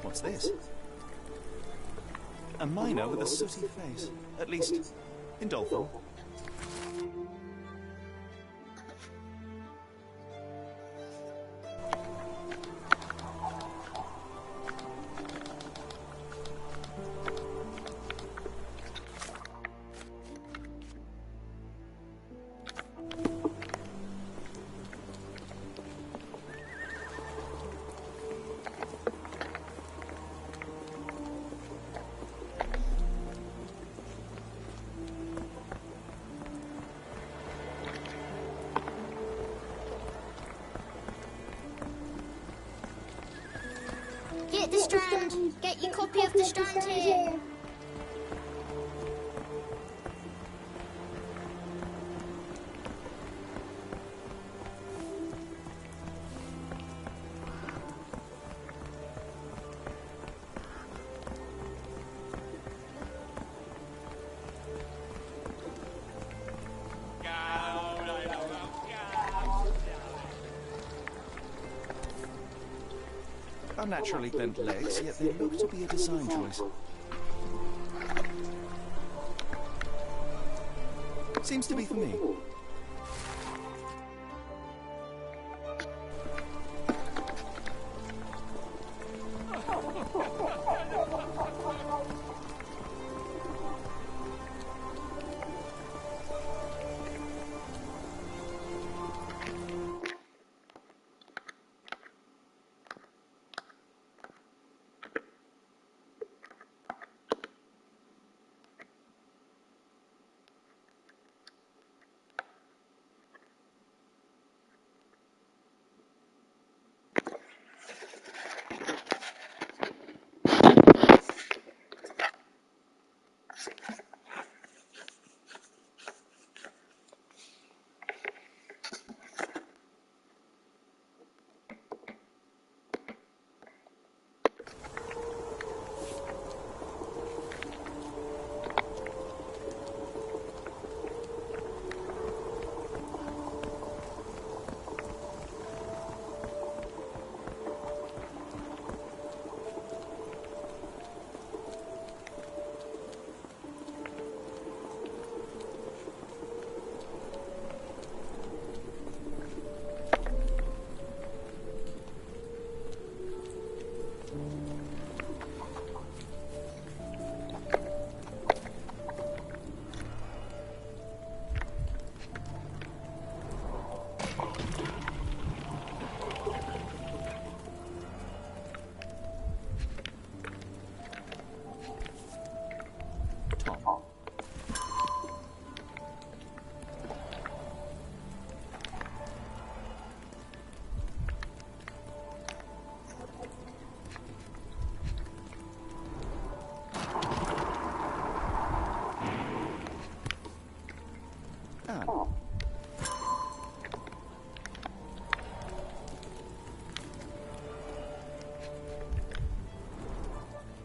What's this? A miner with a sooty face. At least, in Dolphin. Strand! Get your copy of the Strand here! Unnaturally bent legs, yet they look to be a design choice. Seems to be for me.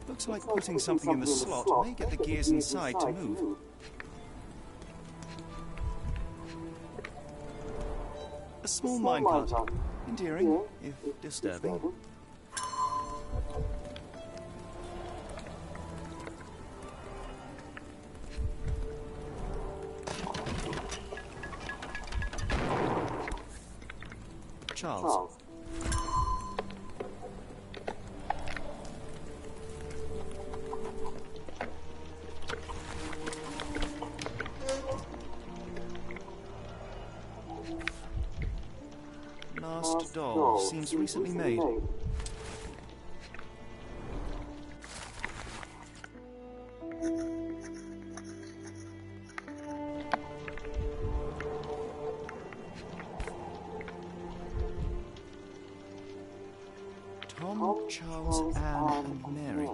Looks like putting something in the slot may get the gears inside to move. A small minecart. Endearing, if disturbing. Charles. Last doll seems recently made. Tom, Charles, Anne, and Mary.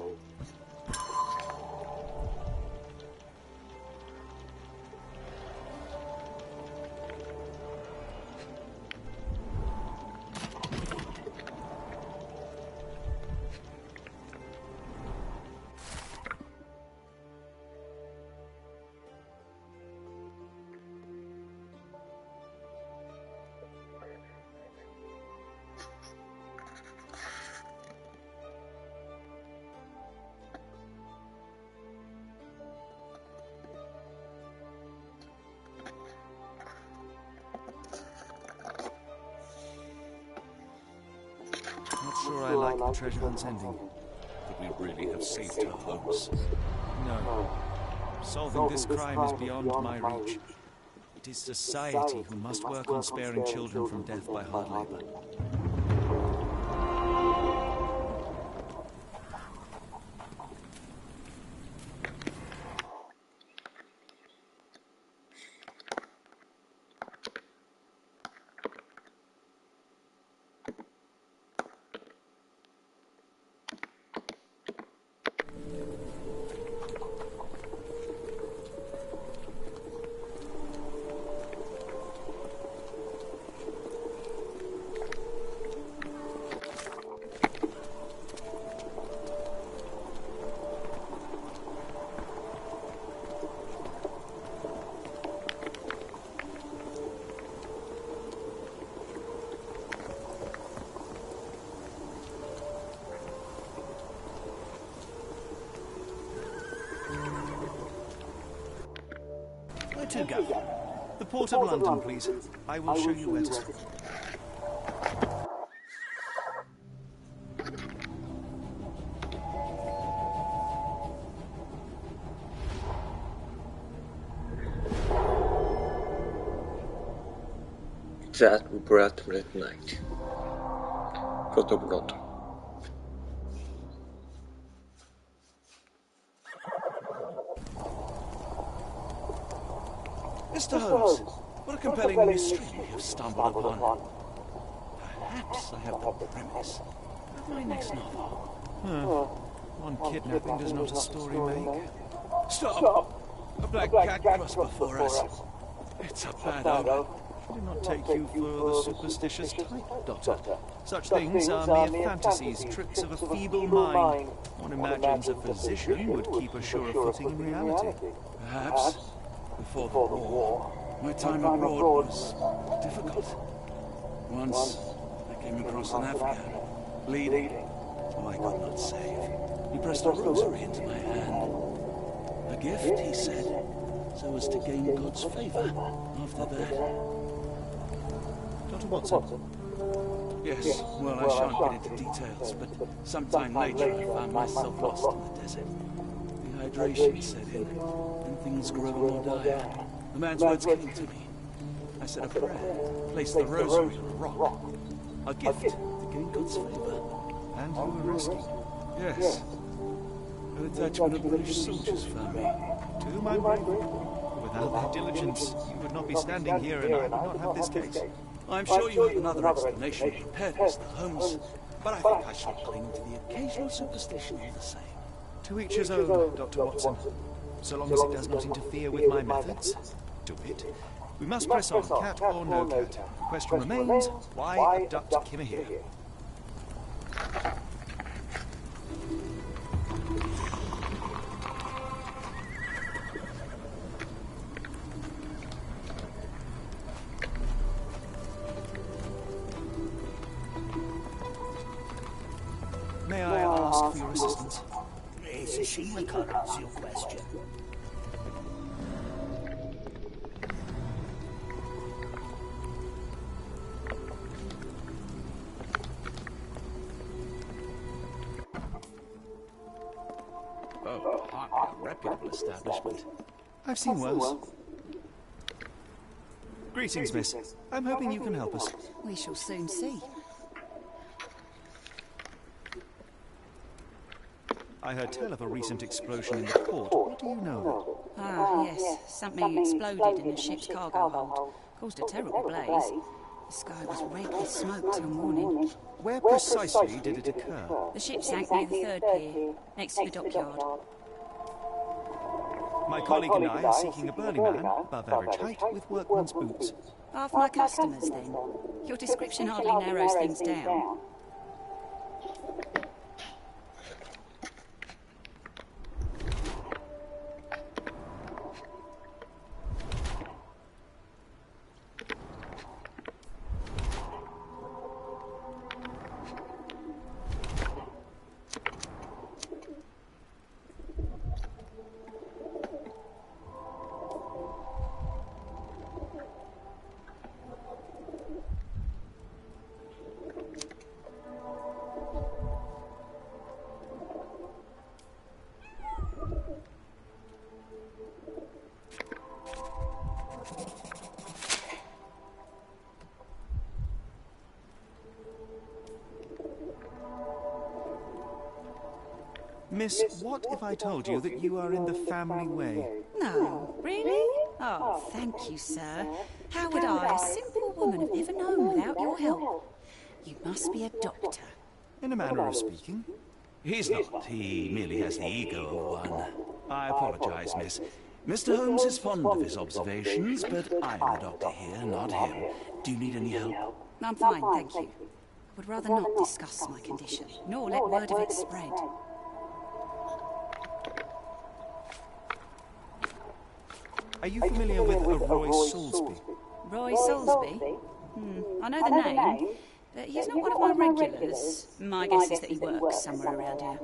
Not sure I like the treasure hunt's ending. Could we really have saved her, Holmes? No. Solving this crime is beyond my reach. It is society who must work on sparing children from death by hard labor. Where to, Gaffer? The Port of London, please. I will show you where to stop. That bright red night. Port of London. Mr. Holmes, what a compelling mystery you have stumbled upon. Perhaps I have the premise of my next novel. One kidnapping does not a story make. Stop! A black cat crossed before us. It's a bad omen. I do not take you for the superstitious type, Doctor. Such things are mere fantasies, tricks of a feeble mind. One imagines a physician would keep a surer footing in reality. Perhaps. Before the war, my time abroad was difficult. Once, I came across an Afghan, bleeding, who I could not save. He pressed a rosary into my hand. A gift, he said, so as to gain God's favour. After that... Dr. Watson? Yes, well, I shan't get into details, but sometime later I found myself lost in the desert. Dehydration set in, and things grew more dire. The man's words came to me. I said a prayer, placed the rosary on a rock. A gift to gain God's favour. And you were rescued? Yes. A detachment of British soldiers found me. To my bravery. Without their diligence, you would not be standing here and I would not have this case. I'm sure you have another explanation prepared, Mr. Holmes, but I think I shall cling to the occasional superstition all the same. To each his own, Dr. Watson. So long as it does not interfere with my methods, do it. We must press on, cat or no cat. The question remains, why abduct Kimmer here? May I ask for your assistance? Mrs. Sheila answer your question. Oh, hardly a reputable establishment. I've seen worse. Greetings, miss. I'm hoping you can help us. We shall soon see. I heard tell of a recent explosion in the port. What do you know? Ah, yes. Something exploded in the ship's cargo hold. Caused a terrible blaze. The sky was red with smoke till morning. Where precisely did it occur? The ship sank near the third pier, next to the dockyard. My colleague and I are seeking a burly man, above average height, with workman's boots. Half my customers, then. Your description hardly narrows things down. Miss, what if I told you that you are in the family way? No, really? Oh, thank you, sir. How would I, a simple woman, have ever known without your help? You must be a doctor. In a manner of speaking. He's not. He merely has the ego of one. I apologize, miss. Mr. Holmes is fond of his observations, but I'm the doctor here, not him. Do you need any help? I'm fine, thank you. I would rather not discuss my condition, nor let word of it spread. Are you familiar with a Roy Soulsby? Roy Soulsby? I know the name, but he's not one of my regulars. My guess is that he works somewhere around here.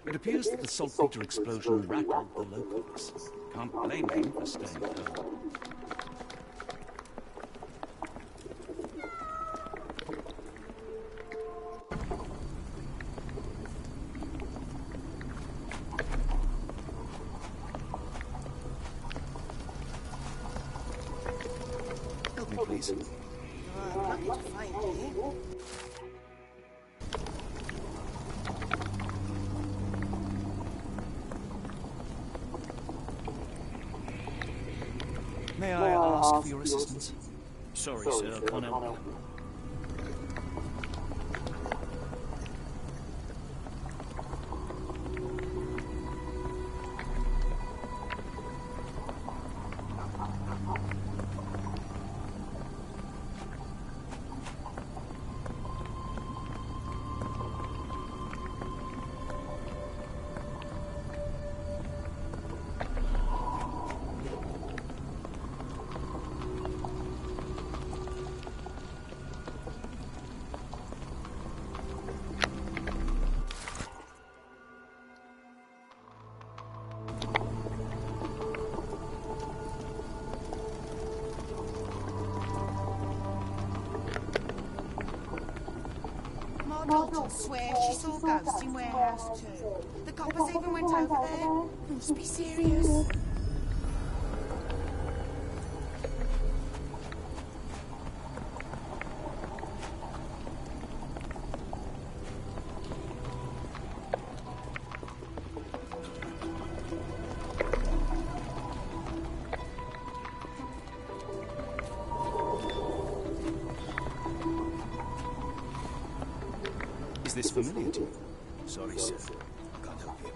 It appears that the saltpeter explosion rattled the locals. Can't blame him for staying at home. Help me, please. Lucky to find you. May I ask for your assistance? Sorry, sir, I can't help you. Dalton swears she saw ghosts in Warehouse 2. The coppers even went over there. Must be serious. Is this familiar to you? Sorry, sir. Can't help you.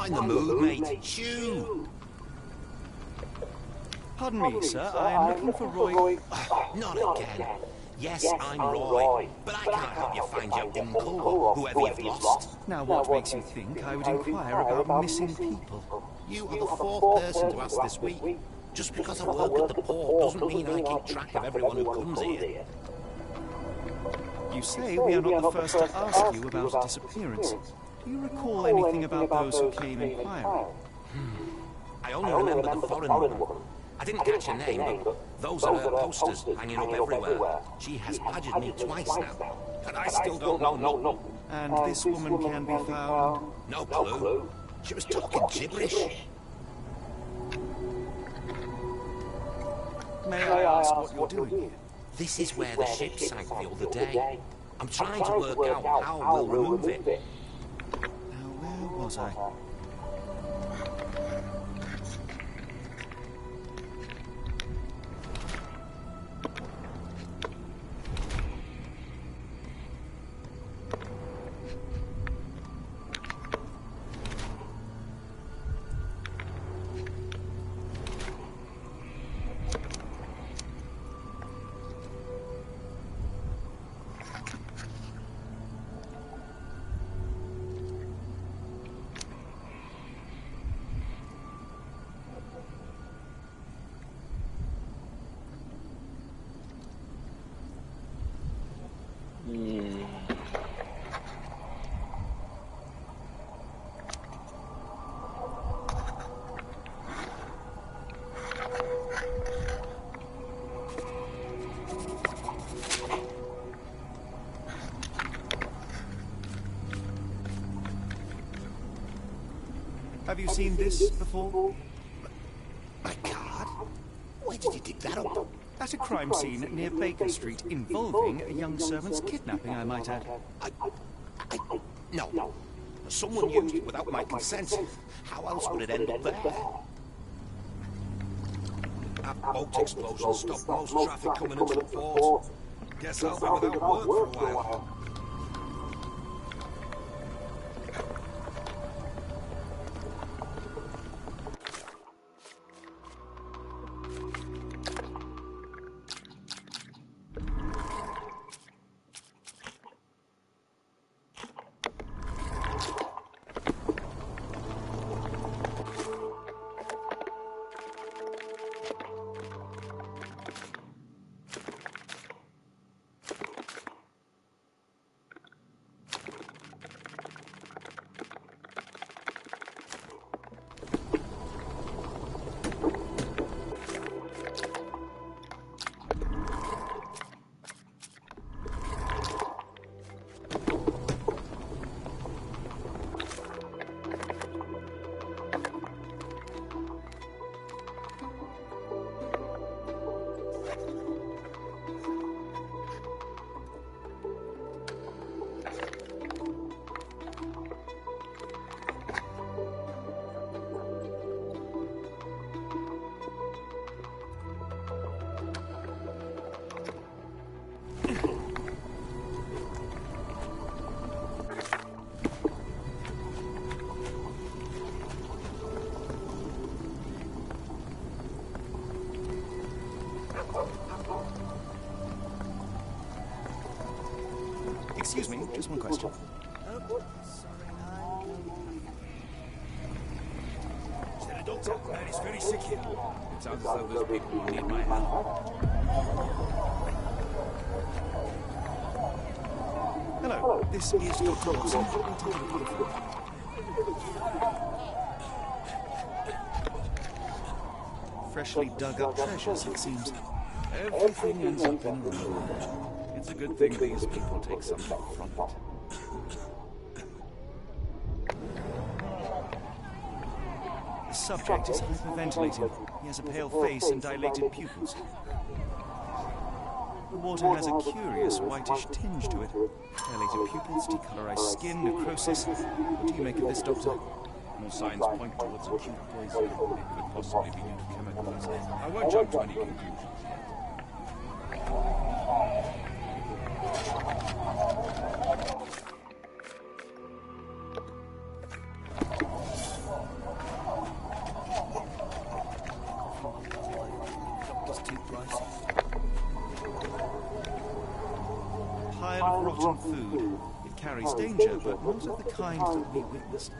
In the mood, mate. Shoo! Pardon me, sir. I am looking for Roy. Not again. Yes, I'm Roy, but I can't help you find your uncle or whoever you've lost. Now, what makes you think I would inquire about missing people? You are the fourth person to ask this week. Just because I work at the port doesn't mean I keep track of everyone who comes here. You say we are not the first to ask you about a disappearance. Do you recall anything about those who came inquiring? I only remember the foreign woman. I didn't catch her name, but those are her posters hanging up everywhere. She has badgered me twice now, and I still don't know. And this woman can be found? No clue. She was talking gibberish. May I ask what you're doing here? This is where the ship sank the other day. I'm trying to work out how we'll remove it. Now, where was I? Have you seen this before? My card? Where did you dig that up? At a crime scene near Baker Street involving a young servant's kidnapping, I might add. No. Someone used it without my consent. How else would it end up there? That boat explosion stopped most traffic coming into the port. Guess I'll be without work for a while. Excuse me, just one question. Is there a doctor? Man, it's very sick here. It sounds as though those people will need my help. Hello, this is Dr. Watson. We'll take a look. Freshly dug up treasures, it seems. Everything ends up in a room. It's a good thing these people take something from it. The subject is hyperventilating. He has a pale face and dilated pupils. The water has a curious whitish tinge to it. Dilated pupils, decolorized skin, necrosis. What do you make of this, Doctor? All signs point towards acute poisoning. It could possibly be due to chemicals. I won't jump to any conclusions. Pile of rotten food. It carries danger, but not of the kind that we witnessed.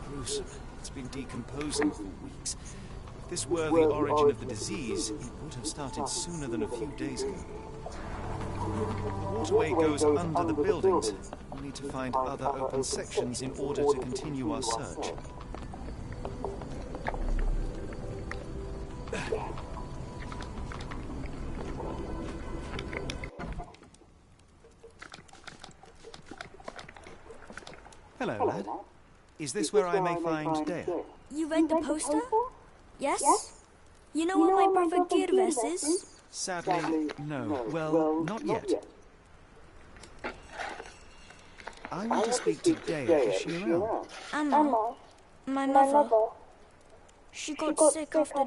Gruesome. It's been decomposing for weeks. If this were the origin of the disease, it would have started sooner than a few days ago. The waterway goes under the buildings. We'll need to find other open sections in order to continue our search. Hello, lad. Is this where I may find Dea? You read the poster? Yes? You know where my brother Girves is? Sadly, no. Well, not yet. I want to speak to Dea. Is she around? Emma, my mother. She got sick after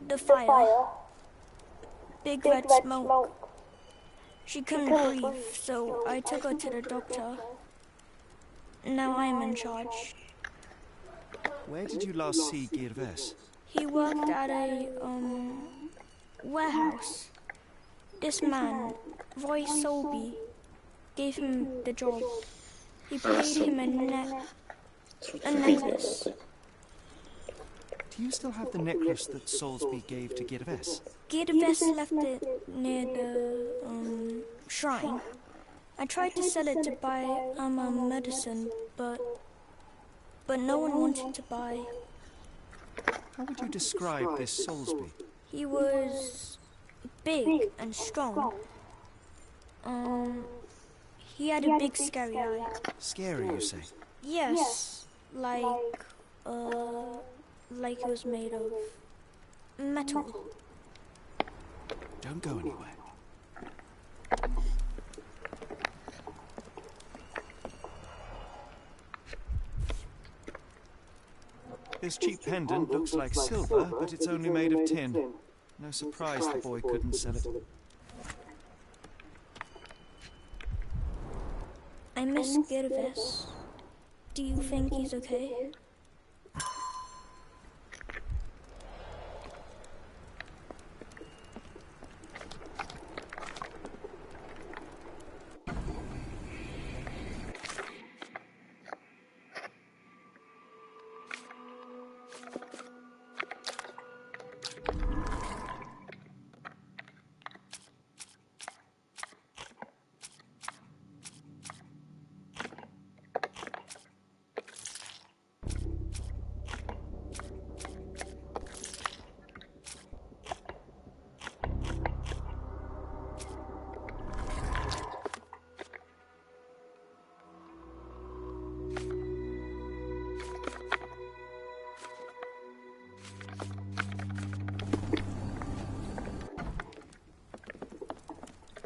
the fire. Big red smoke. She couldn't breathe, so I took her to the doctor. Now I'm in charge. Where did you last see Girves? He worked at a, warehouse. This man, Roy Solby, gave him the job. He paid him a necklace. Do you still have the necklace that Soulsby gave to Girves? Girves left it near the, shrine. I tried to sell it to buy medicine, but no one wanted to buy. How would you describe this Soulsby? He was big and strong. He had a big scary eye. Scary, you say? Yes, like it was made of metal. Don't go anywhere. This cheap pendant looks like silver, but it's only made of tin. No surprise the boy couldn't sell it. I miss Girves. Do you think he's okay?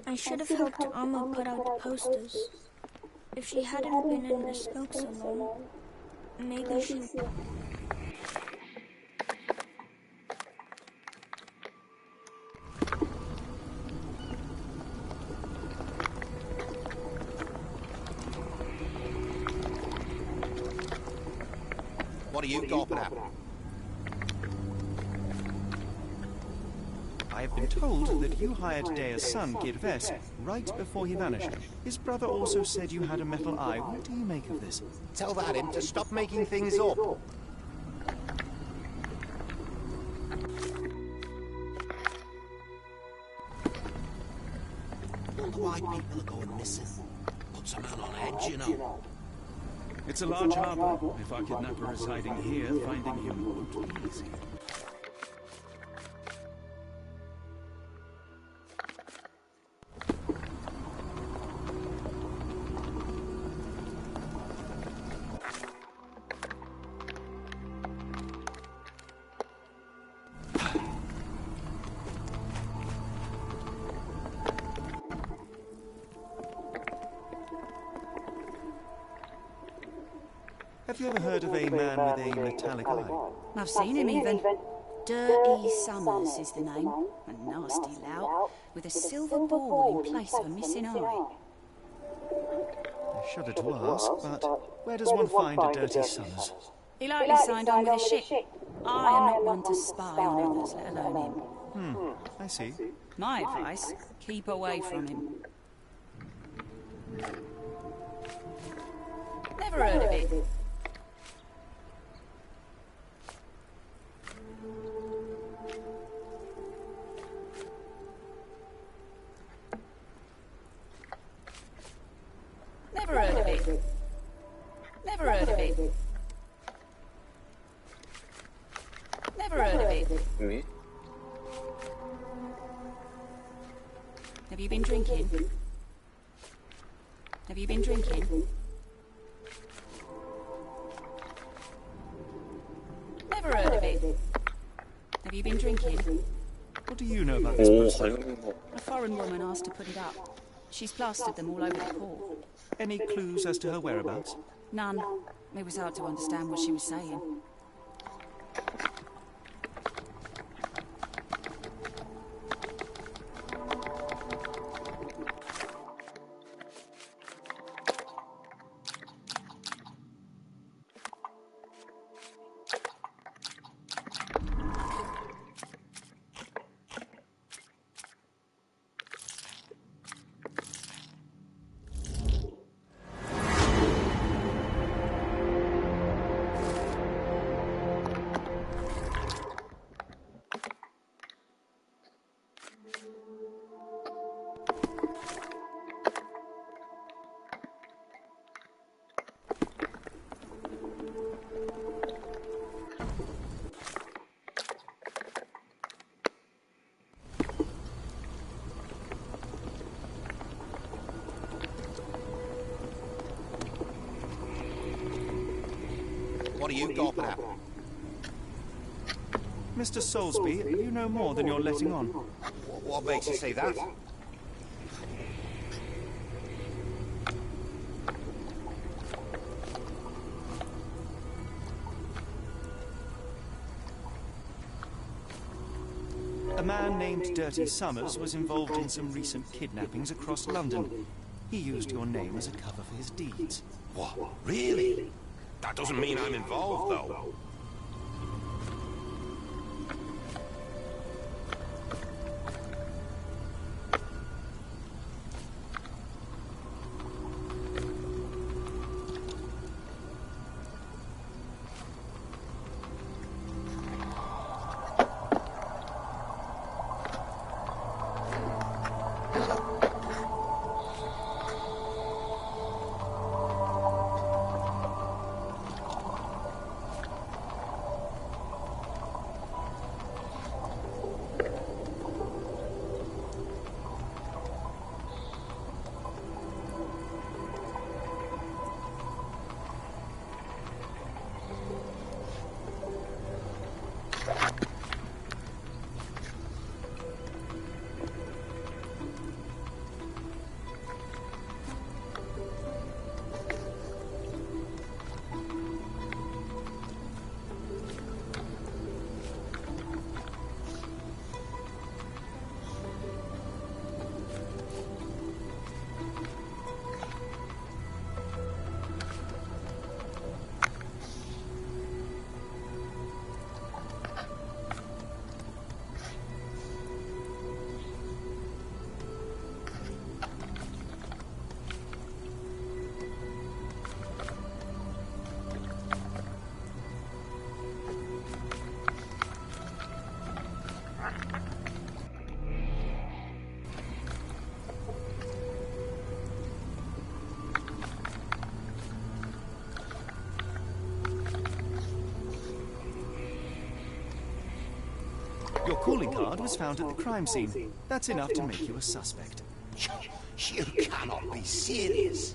I should have helped Amma put out the posters. If she hadn't been in the smoke so long, maybe she... What are you gawping at? I have been told that you hired Dea's son, Girves, right before he vanished. His brother also said you had a metal eye. What do you make of this? Tell that him to stop making things up. Wonder why people are going missing. Puts a man on edge, you know. It's a large harbour. If our kidnapper is hiding here, finding him won't be easy. Have you ever heard of a man with a metallic eye? I've seen him even. Dirty Summers is the name. A nasty lout, with a silver ball in place of a missing eye. I shudder to ask, but where does one find a Dirty Summers? He likely signed on with a ship. I am not one to spy on others, let alone him. I see. My advice, keep away from him. Never heard of it. Never heard of it. Me? Have you been drinking? Have you been drinking? Never heard of it. Have you been drinking? What do you know about this poster? A foreign woman asked to put it up. She's plastered them all over the court. Any clues as to her whereabouts? None. It was hard to understand what she was saying. What are you gawping at? Mr. Soulsby, you know more than you're letting on. What makes you say that? A man named Dirty Summers was involved in some recent kidnappings across London. He used your name as a cover for his deeds. What? Really? That doesn't mean I'm involved, though. Your calling card was found at the crime scene. That's enough to make you a suspect. You cannot be serious.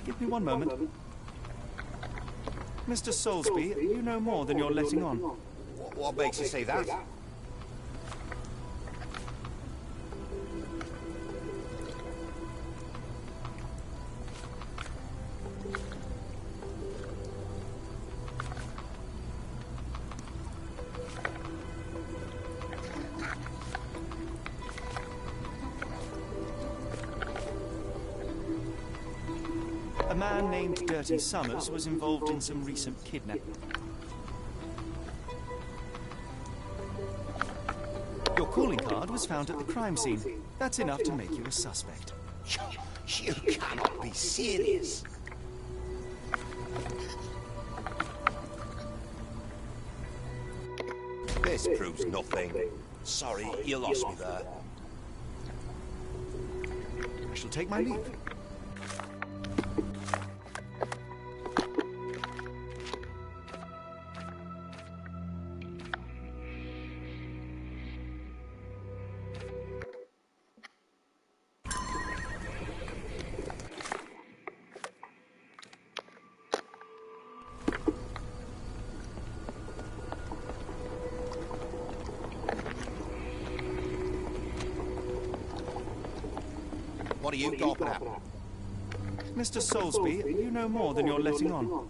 Give me one moment. Mr. Soulsby, you know more than you're letting on. What makes you say that? A man named Dirty Summers was involved in some recent kidnapping. Your calling card was found at the crime scene. That's enough to make you a suspect. You cannot be serious. This proves nothing. Sorry, you lost me there. I shall take my leave. What are you gawping at? Mr. Soulsby, you know more than you're letting on.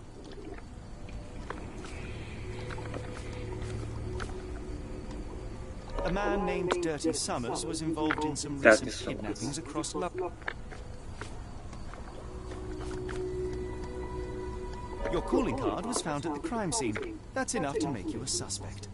A man named Dirty Summers was involved in some recent kidnappings across London. Your calling card was found at the crime scene. That's enough to make you a suspect.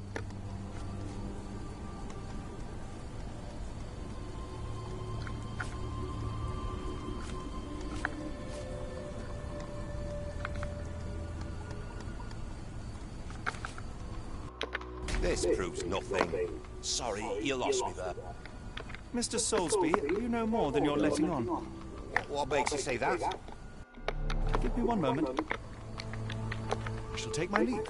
This proves nothing. Sorry, you lost me there. Mr. Soulsby, you know more than you're letting on. What makes you say that? Give me one moment. I shall take my leave.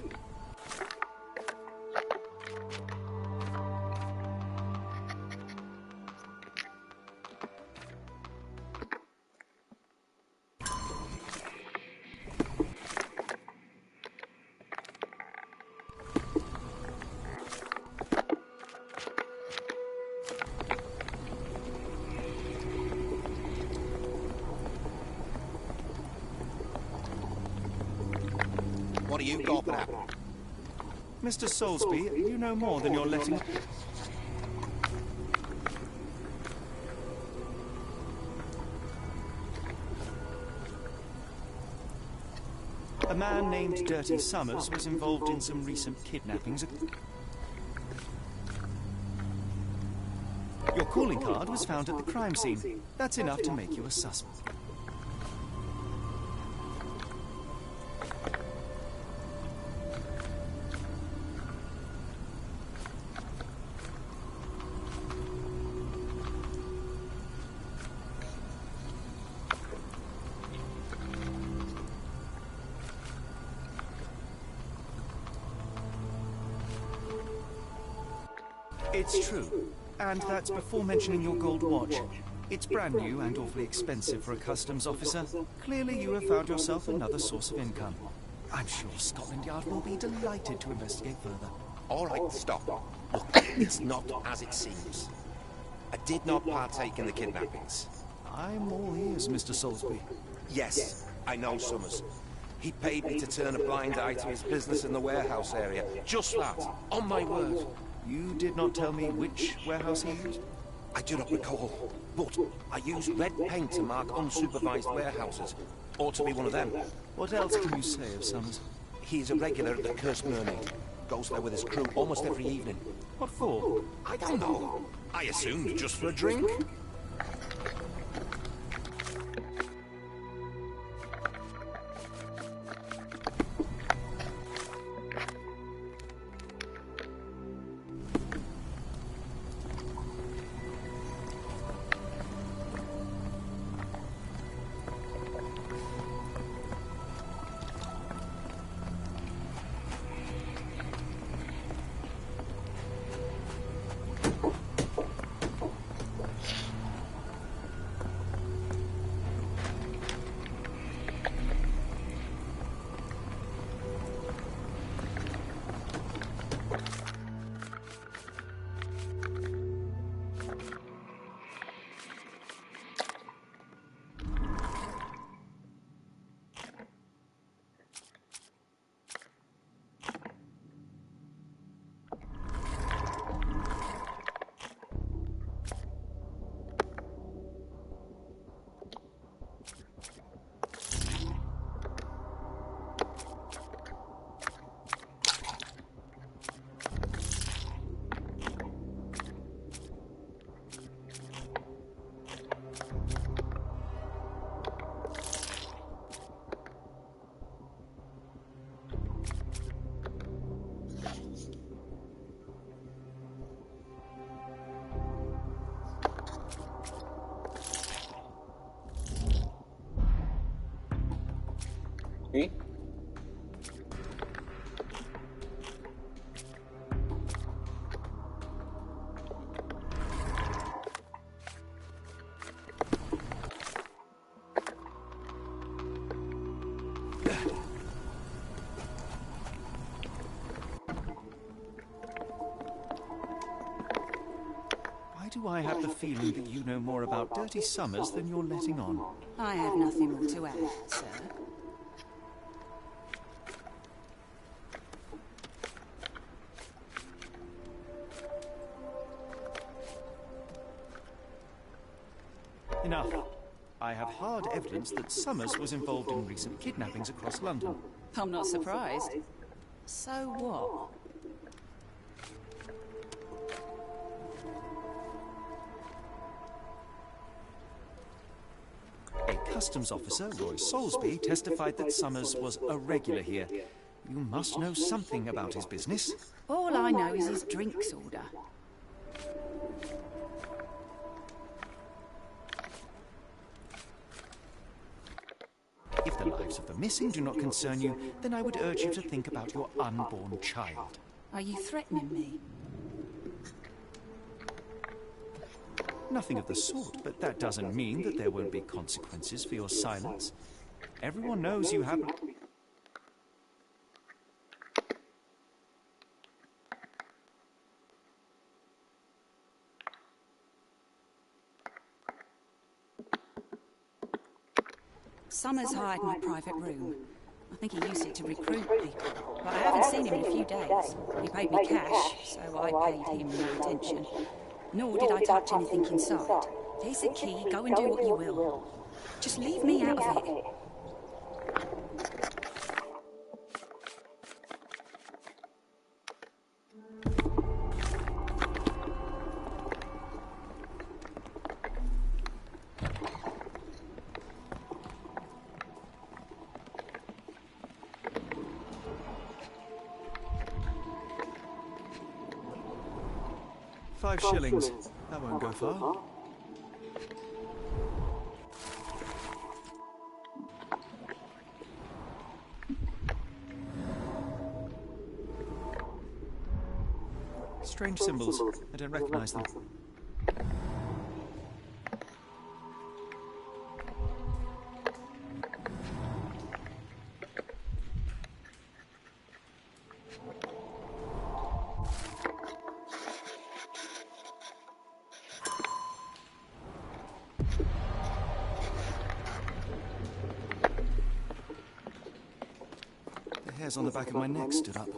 What are you gawping at? Mr. Soulsby, you know more than you're letting... A man named Dirty Summers was involved in some recent kidnappings. Your calling card was found at the crime scene. That's enough to make you a suspect. It's true. And that's before mentioning your gold watch. It's brand new and awfully expensive for a customs officer. Clearly you have found yourself another source of income. I'm sure Scotland Yard will be delighted to investigate further. All right, stop. Look, it's not as it seems. I did not partake in the kidnappings. I'm all ears, Mr. Soulsby. Yes, I know Summers. He paid me to turn a blind eye to his business in the warehouse area. Just that, on my word. You did not tell me which warehouse he used? I do not recall, but I used red paint to mark unsupervised warehouses. Ought to be one of them. What else can you say of Summers? He's a regular at the Cursed Mermaid. Goes there with his crew almost every evening. What for? I don't know. I assumed just for a drink. 咦？ Why do I have the feeling that you know more about Dirty Summers than you're letting on? I have nothing more to add, sir. Enough. I have hard evidence that Summers was involved in recent kidnappings across London. I'm not surprised. So what? A customs officer, Roy Soulsby, testified that Summers was a regular here. You must know something about his business. All I know is his drinks order. If the lives of the missing do not concern you, then I would urge you to think about your unborn child. Are you threatening me? Nothing of the sort, but that doesn't mean that there won't be consequences for your silence. Everyone knows you haven't... Summers hired my private room. I think he used it to recruit people. But I haven't seen him in a few days. He paid me cash, so I paid him no attention. Nor did I touch anything inside. Here's the key, go and do what you will. Just leave me out of it. 5 shillings. That won't go far. Strange symbols. I don't recognize them. The hairs on the back of my neck stood up.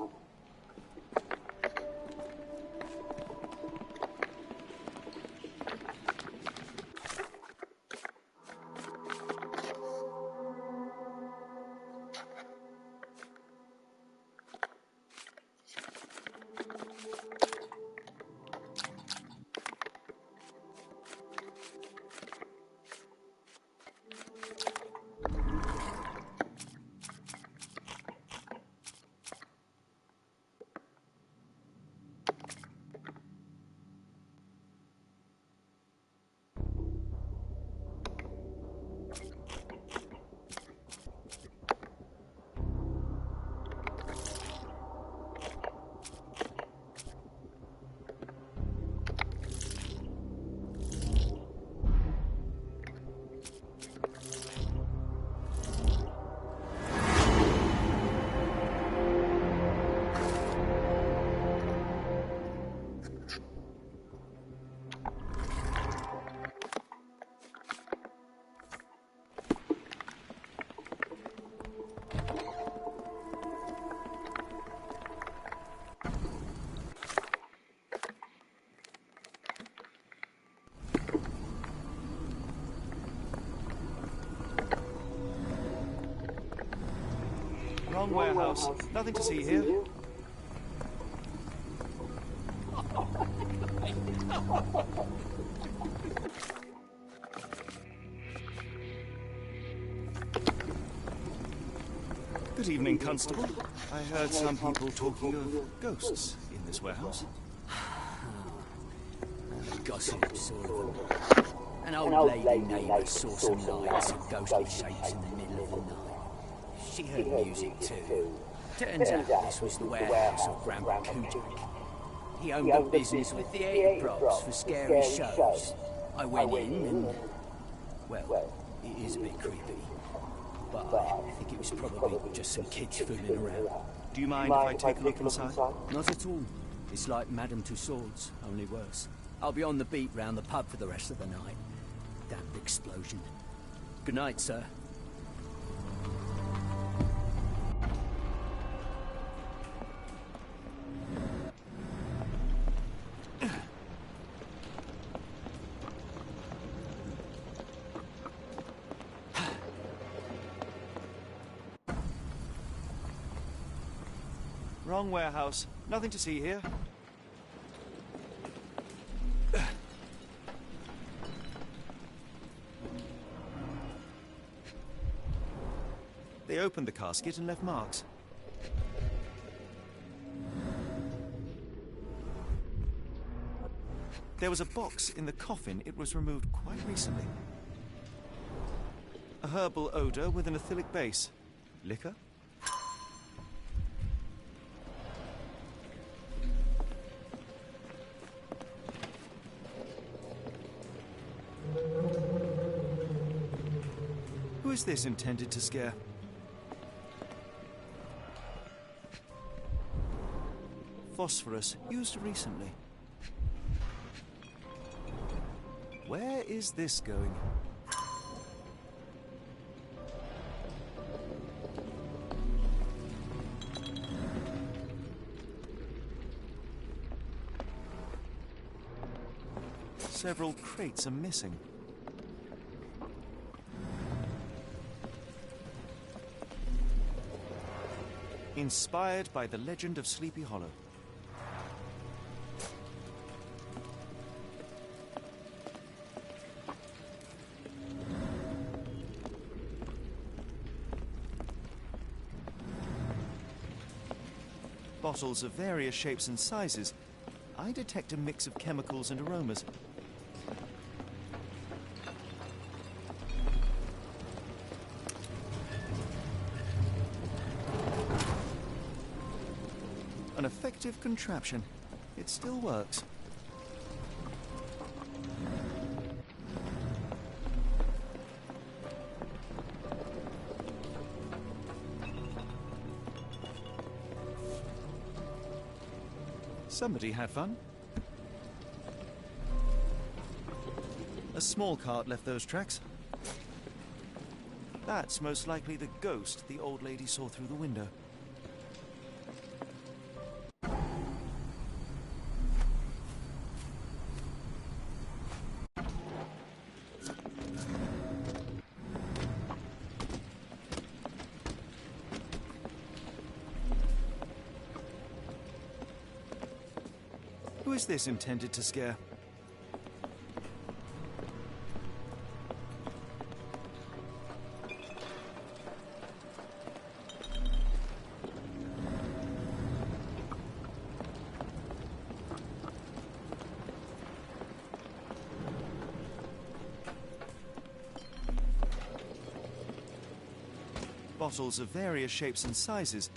Wrong warehouse. Nothing to see here. Good evening, Constable. I heard some people talking of ghosts in this warehouse. Gossip, sort of. An old lady neighbour saw some lights and ghostly shapes in the middle of the night. She heard music too. Turns out this was the warehouse of Grandpa Kujak. He owned a business with theatre props for scary shows. I went in and... well, it is a bit creepy. But I think it was probably just some kids fooling around. Do you mind if I take a look inside? Not at all. It's like Madame Tussauds, only worse. I'll be on the beat round the pub for the rest of the night. Damned explosion. Good night, sir. Wrong warehouse. Nothing to see here. They opened the casket and left marks. There was a box in the coffin. It was removed quite recently. A herbal odor with an acylic base. Liquor? Who is this intended to scare? Phosphorus, used recently. Where is this going? Several crates are missing. Inspired by the legend of Sleepy Hollow. Bottles of various shapes and sizes. I detect a mix of chemicals and aromas. An effective contraption. It still works. Somebody had fun. A small cart left those tracks. That's most likely the ghost the old lady saw through the window. Who is this intended to scare? Bottles of various shapes and sizes.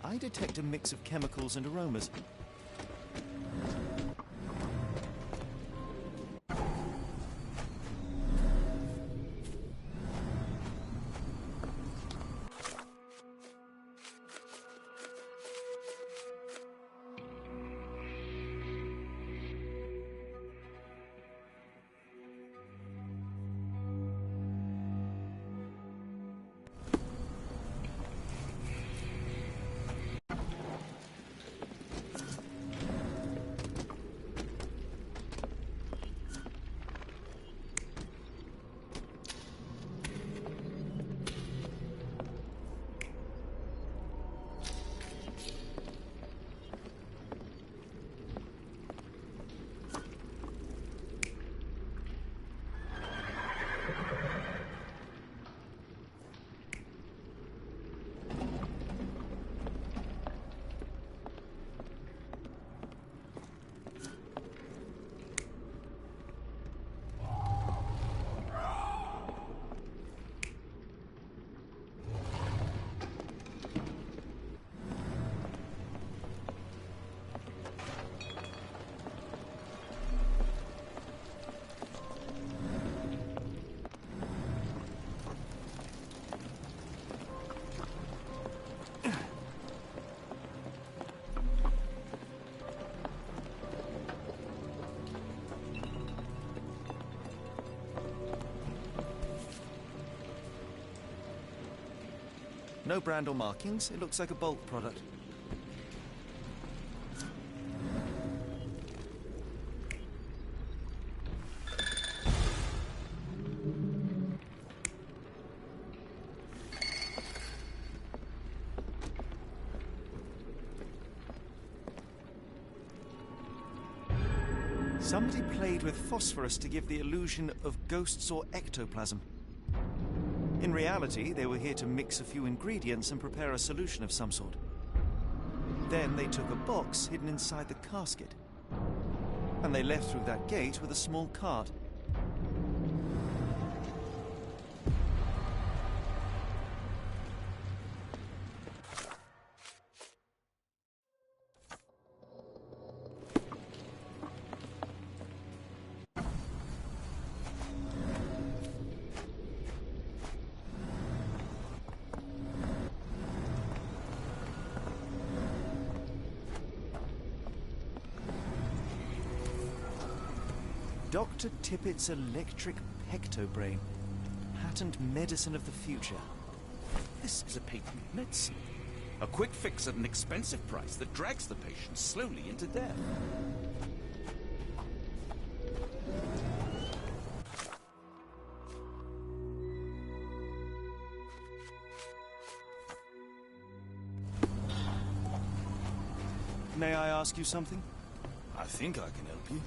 I detect a mix of chemicals and aromas. No brand or markings. It looks like a bulk product. Somebody played with phosphorus to give the illusion of ghosts or ectoplasm. In reality, they were here to mix a few ingredients and prepare a solution of some sort. Then they took a box hidden inside the casket, and they left through that gate with a small cart. Dr. Tippett's electric pectobrain. Patent medicine of the future. This is a patent medicine. A quick fix at an expensive price that drags the patient slowly into death. May I ask you something? I think I can help you.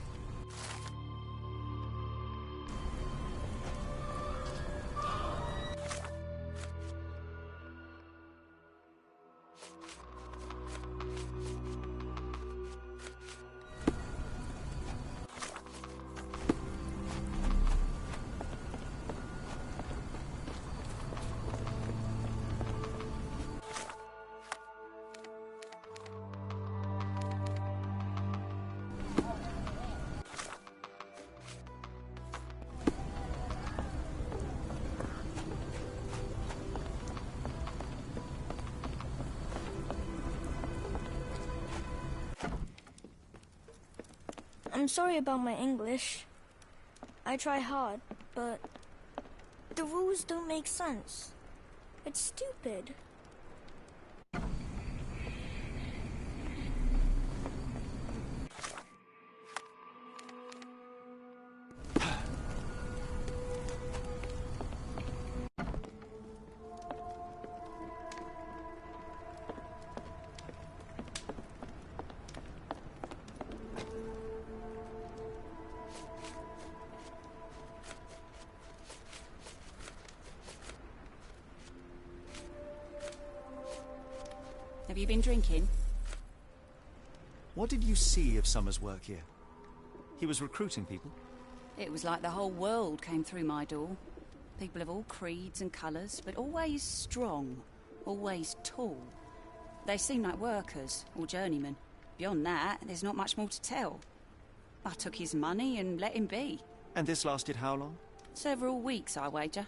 I'm sorry about my English. I try hard, but the rules don't make sense. It's stupid. Have you been drinking? What did you see of Summer's work here? He was recruiting people? It was like the whole world came through my door. People of all creeds and colours, but always strong, always tall. They seemed like workers, or journeymen. Beyond that, there's not much more to tell. I took his money and let him be. And this lasted how long? Several weeks, I wager.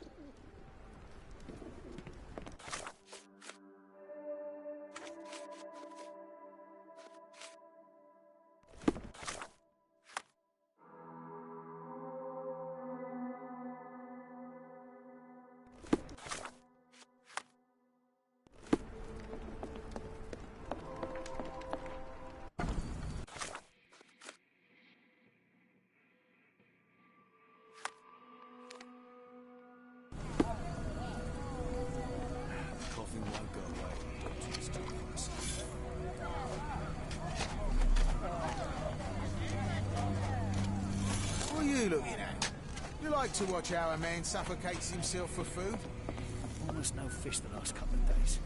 Coughing won't go away. Doctor is too close. What are you looking at? You like to watch how a man suffocates himself for food? Almost no fish the last couple of days.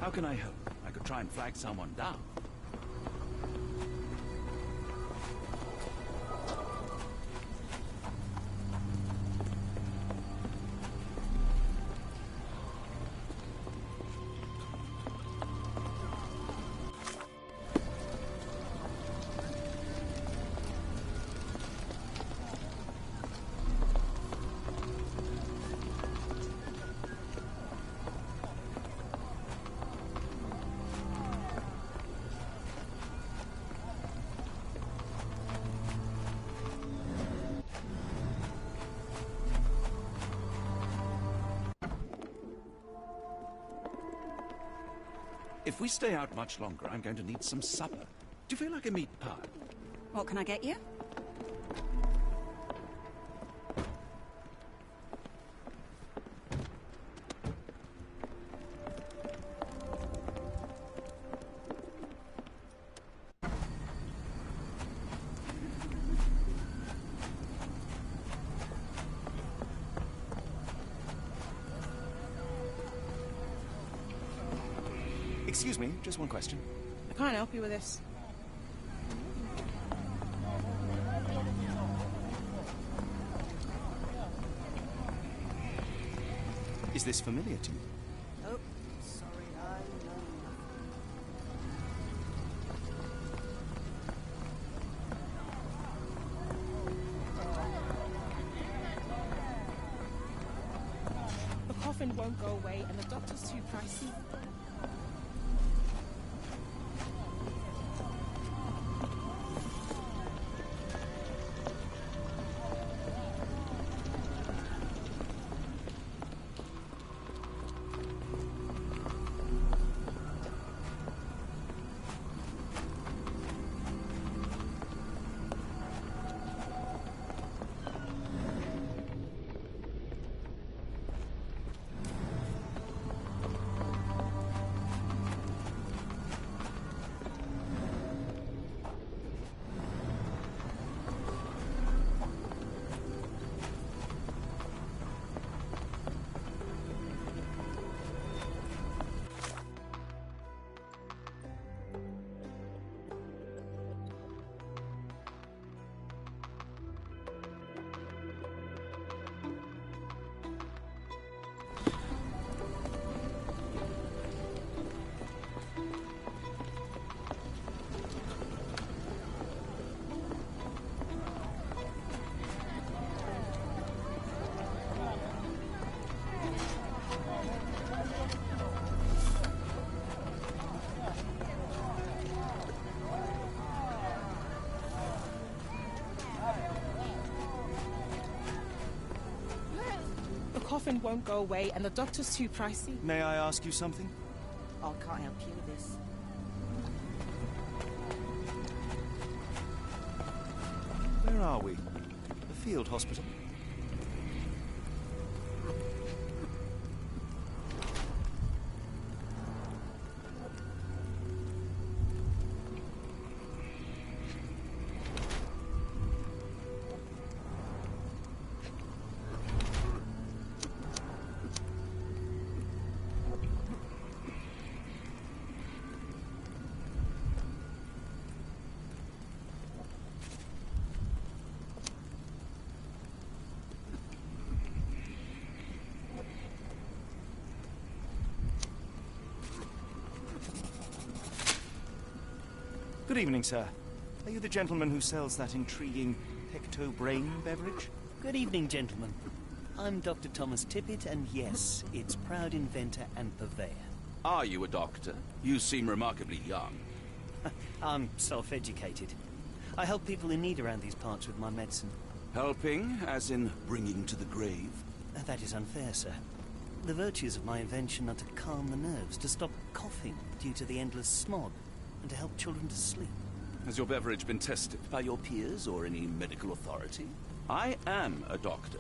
How can I help? I could try and flag someone down. If we stay out much longer, I'm going to need some supper. Do you feel like a meat pie? What can I get you? Excuse me, just one question. I can't help you with this. Is this familiar to you? Oh, sorry, I know nothing. The coffin won't go away and the doctor's too pricey. The coffin won't go away and the doctor's too pricey. May I ask you something? I can't help you with this. Where are we? The field hospital? Good evening, sir. Are you the gentleman who sells that intriguing pecto-brain beverage? Good evening, gentlemen. I'm Dr. Thomas Tippett, and yes, its proud inventor and purveyor. Are you a doctor? You seem remarkably young. I'm self-educated. I help people in need around these parts with my medicine. Helping, as in bringing to the grave? That is unfair, sir. The virtues of my invention are to calm the nerves, to stop coughing due to the endless smog, and to help children to sleep. Has your beverage been tested by your peers or any medical authority? I am a doctor,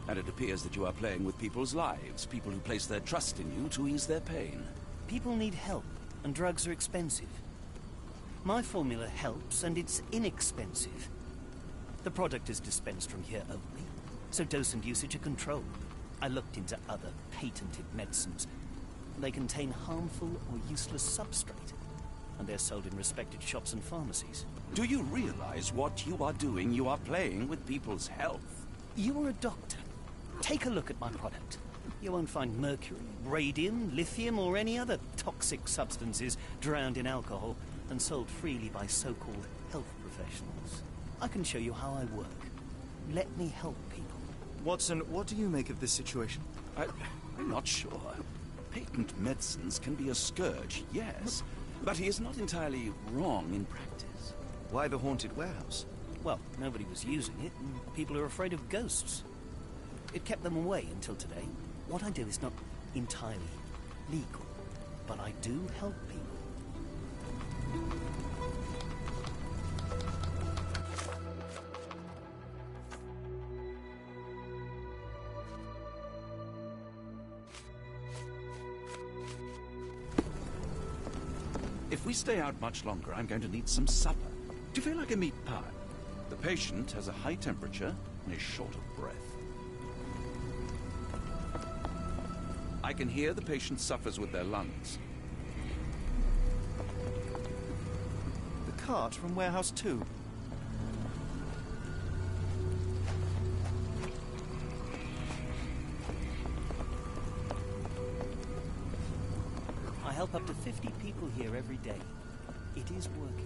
and it appears that you are playing with people's lives, people who place their trust in you to ease their pain. People need help, and drugs are expensive. My formula helps, and it's inexpensive. The product is dispensed from here only, so dose and usage are controlled. I looked into other patented medicines. They contain harmful or useless substrate, and they're sold in respected shops and pharmacies. Do you realize what you are doing? You are playing with people's health. You are a doctor. Take a look at my product. You won't find mercury, radium, lithium, or any other toxic substances drowned in alcohol and sold freely by so-called health professionals. I can show you how I work. Let me help people. Watson, what do you make of this situation? I'm not sure. Patent medicines can be a scourge, yes, but he is not entirely wrong in practice. Why the haunted warehouse? Well, nobody was using it, and people are afraid of ghosts. It kept them away until today. What I do is not entirely legal, but I do help people. If we stay out much longer, I'm going to need some supper. Do you feel like a meat pie? The patient has a high temperature and is short of breath. I can hear the patient suffers with their lungs. The cart from Warehouse 2. I help up to 50 people here every day. It is working.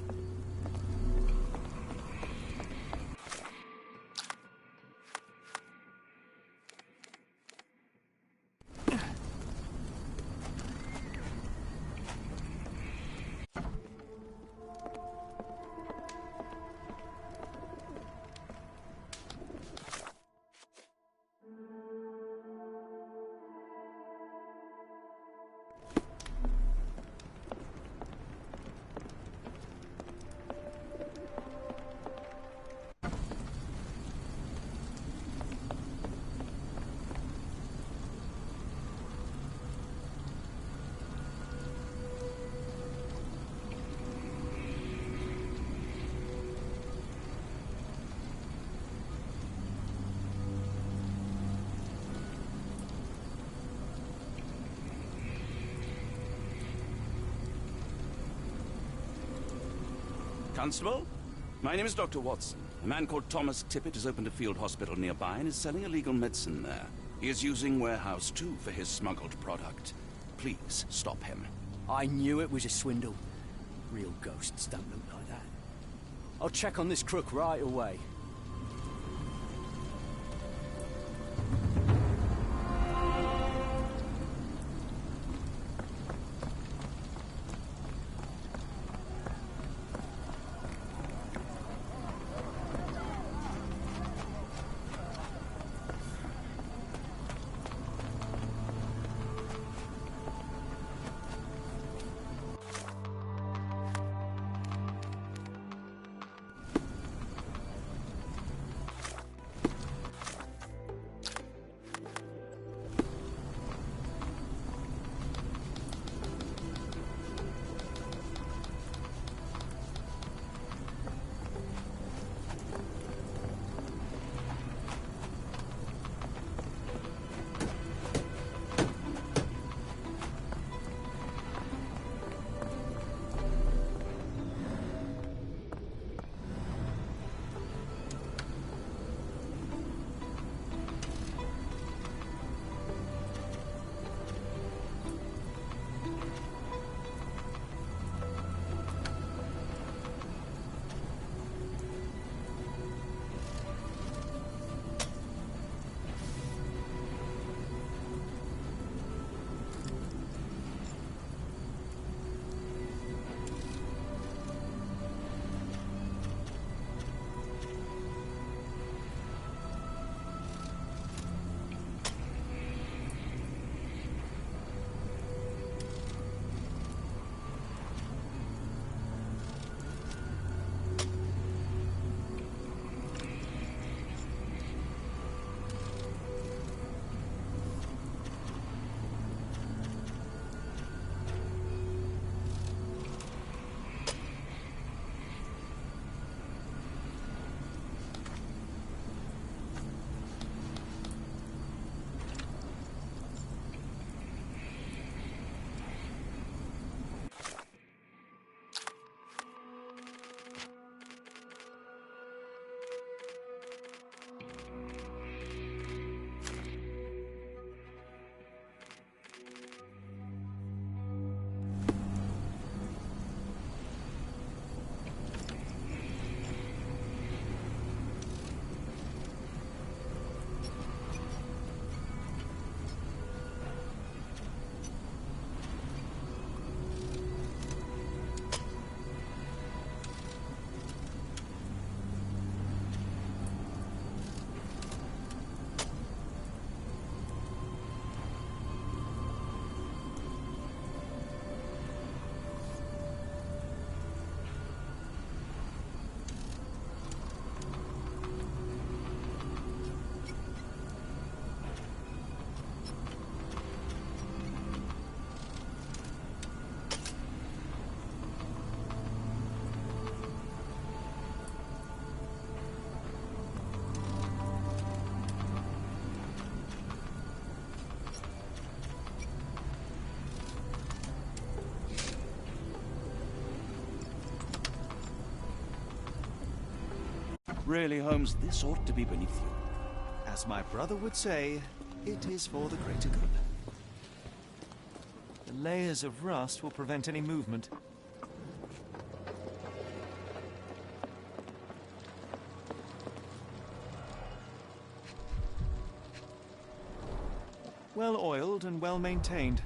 Constable? My name is Dr. Watson. A man called Thomas Tippett has opened a field hospital nearby and is selling illegal medicine there. He is using Warehouse 2 for his smuggled product. Please stop him. I knew it was a swindle. Real ghosts don't look like that. I'll check on this crook right away. Really, Holmes, this ought to be beneath you. As my brother would say, it is for the greater good. The layers of rust will prevent any movement. Well oiled and well maintained.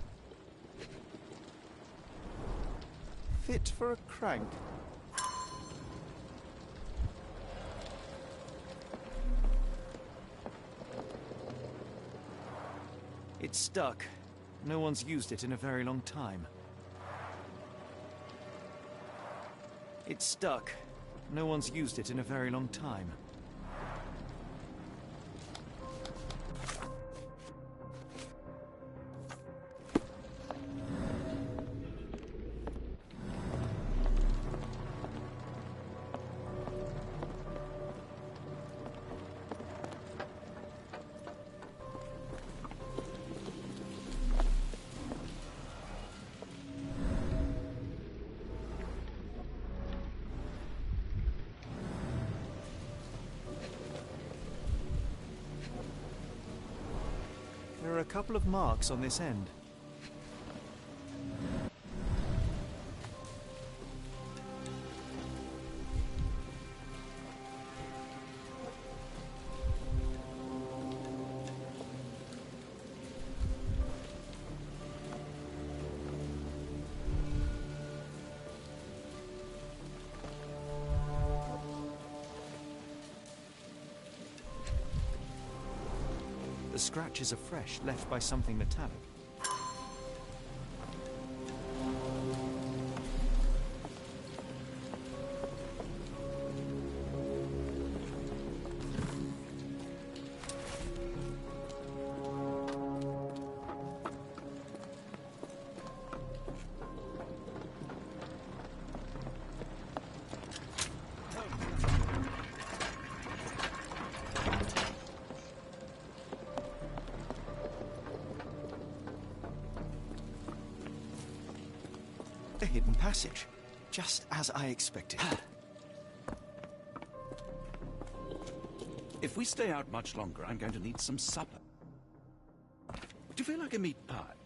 Fit for a crank. It's stuck. No one's used it in a very long time. It's stuck. No one's used it in a very long time. There are a couple of marks on this end. The scratches are fresh, left by something metallic. A hidden passage, just as I expected. If we stay out much longer, I'm going to need some supper. Do you feel like a meat pie?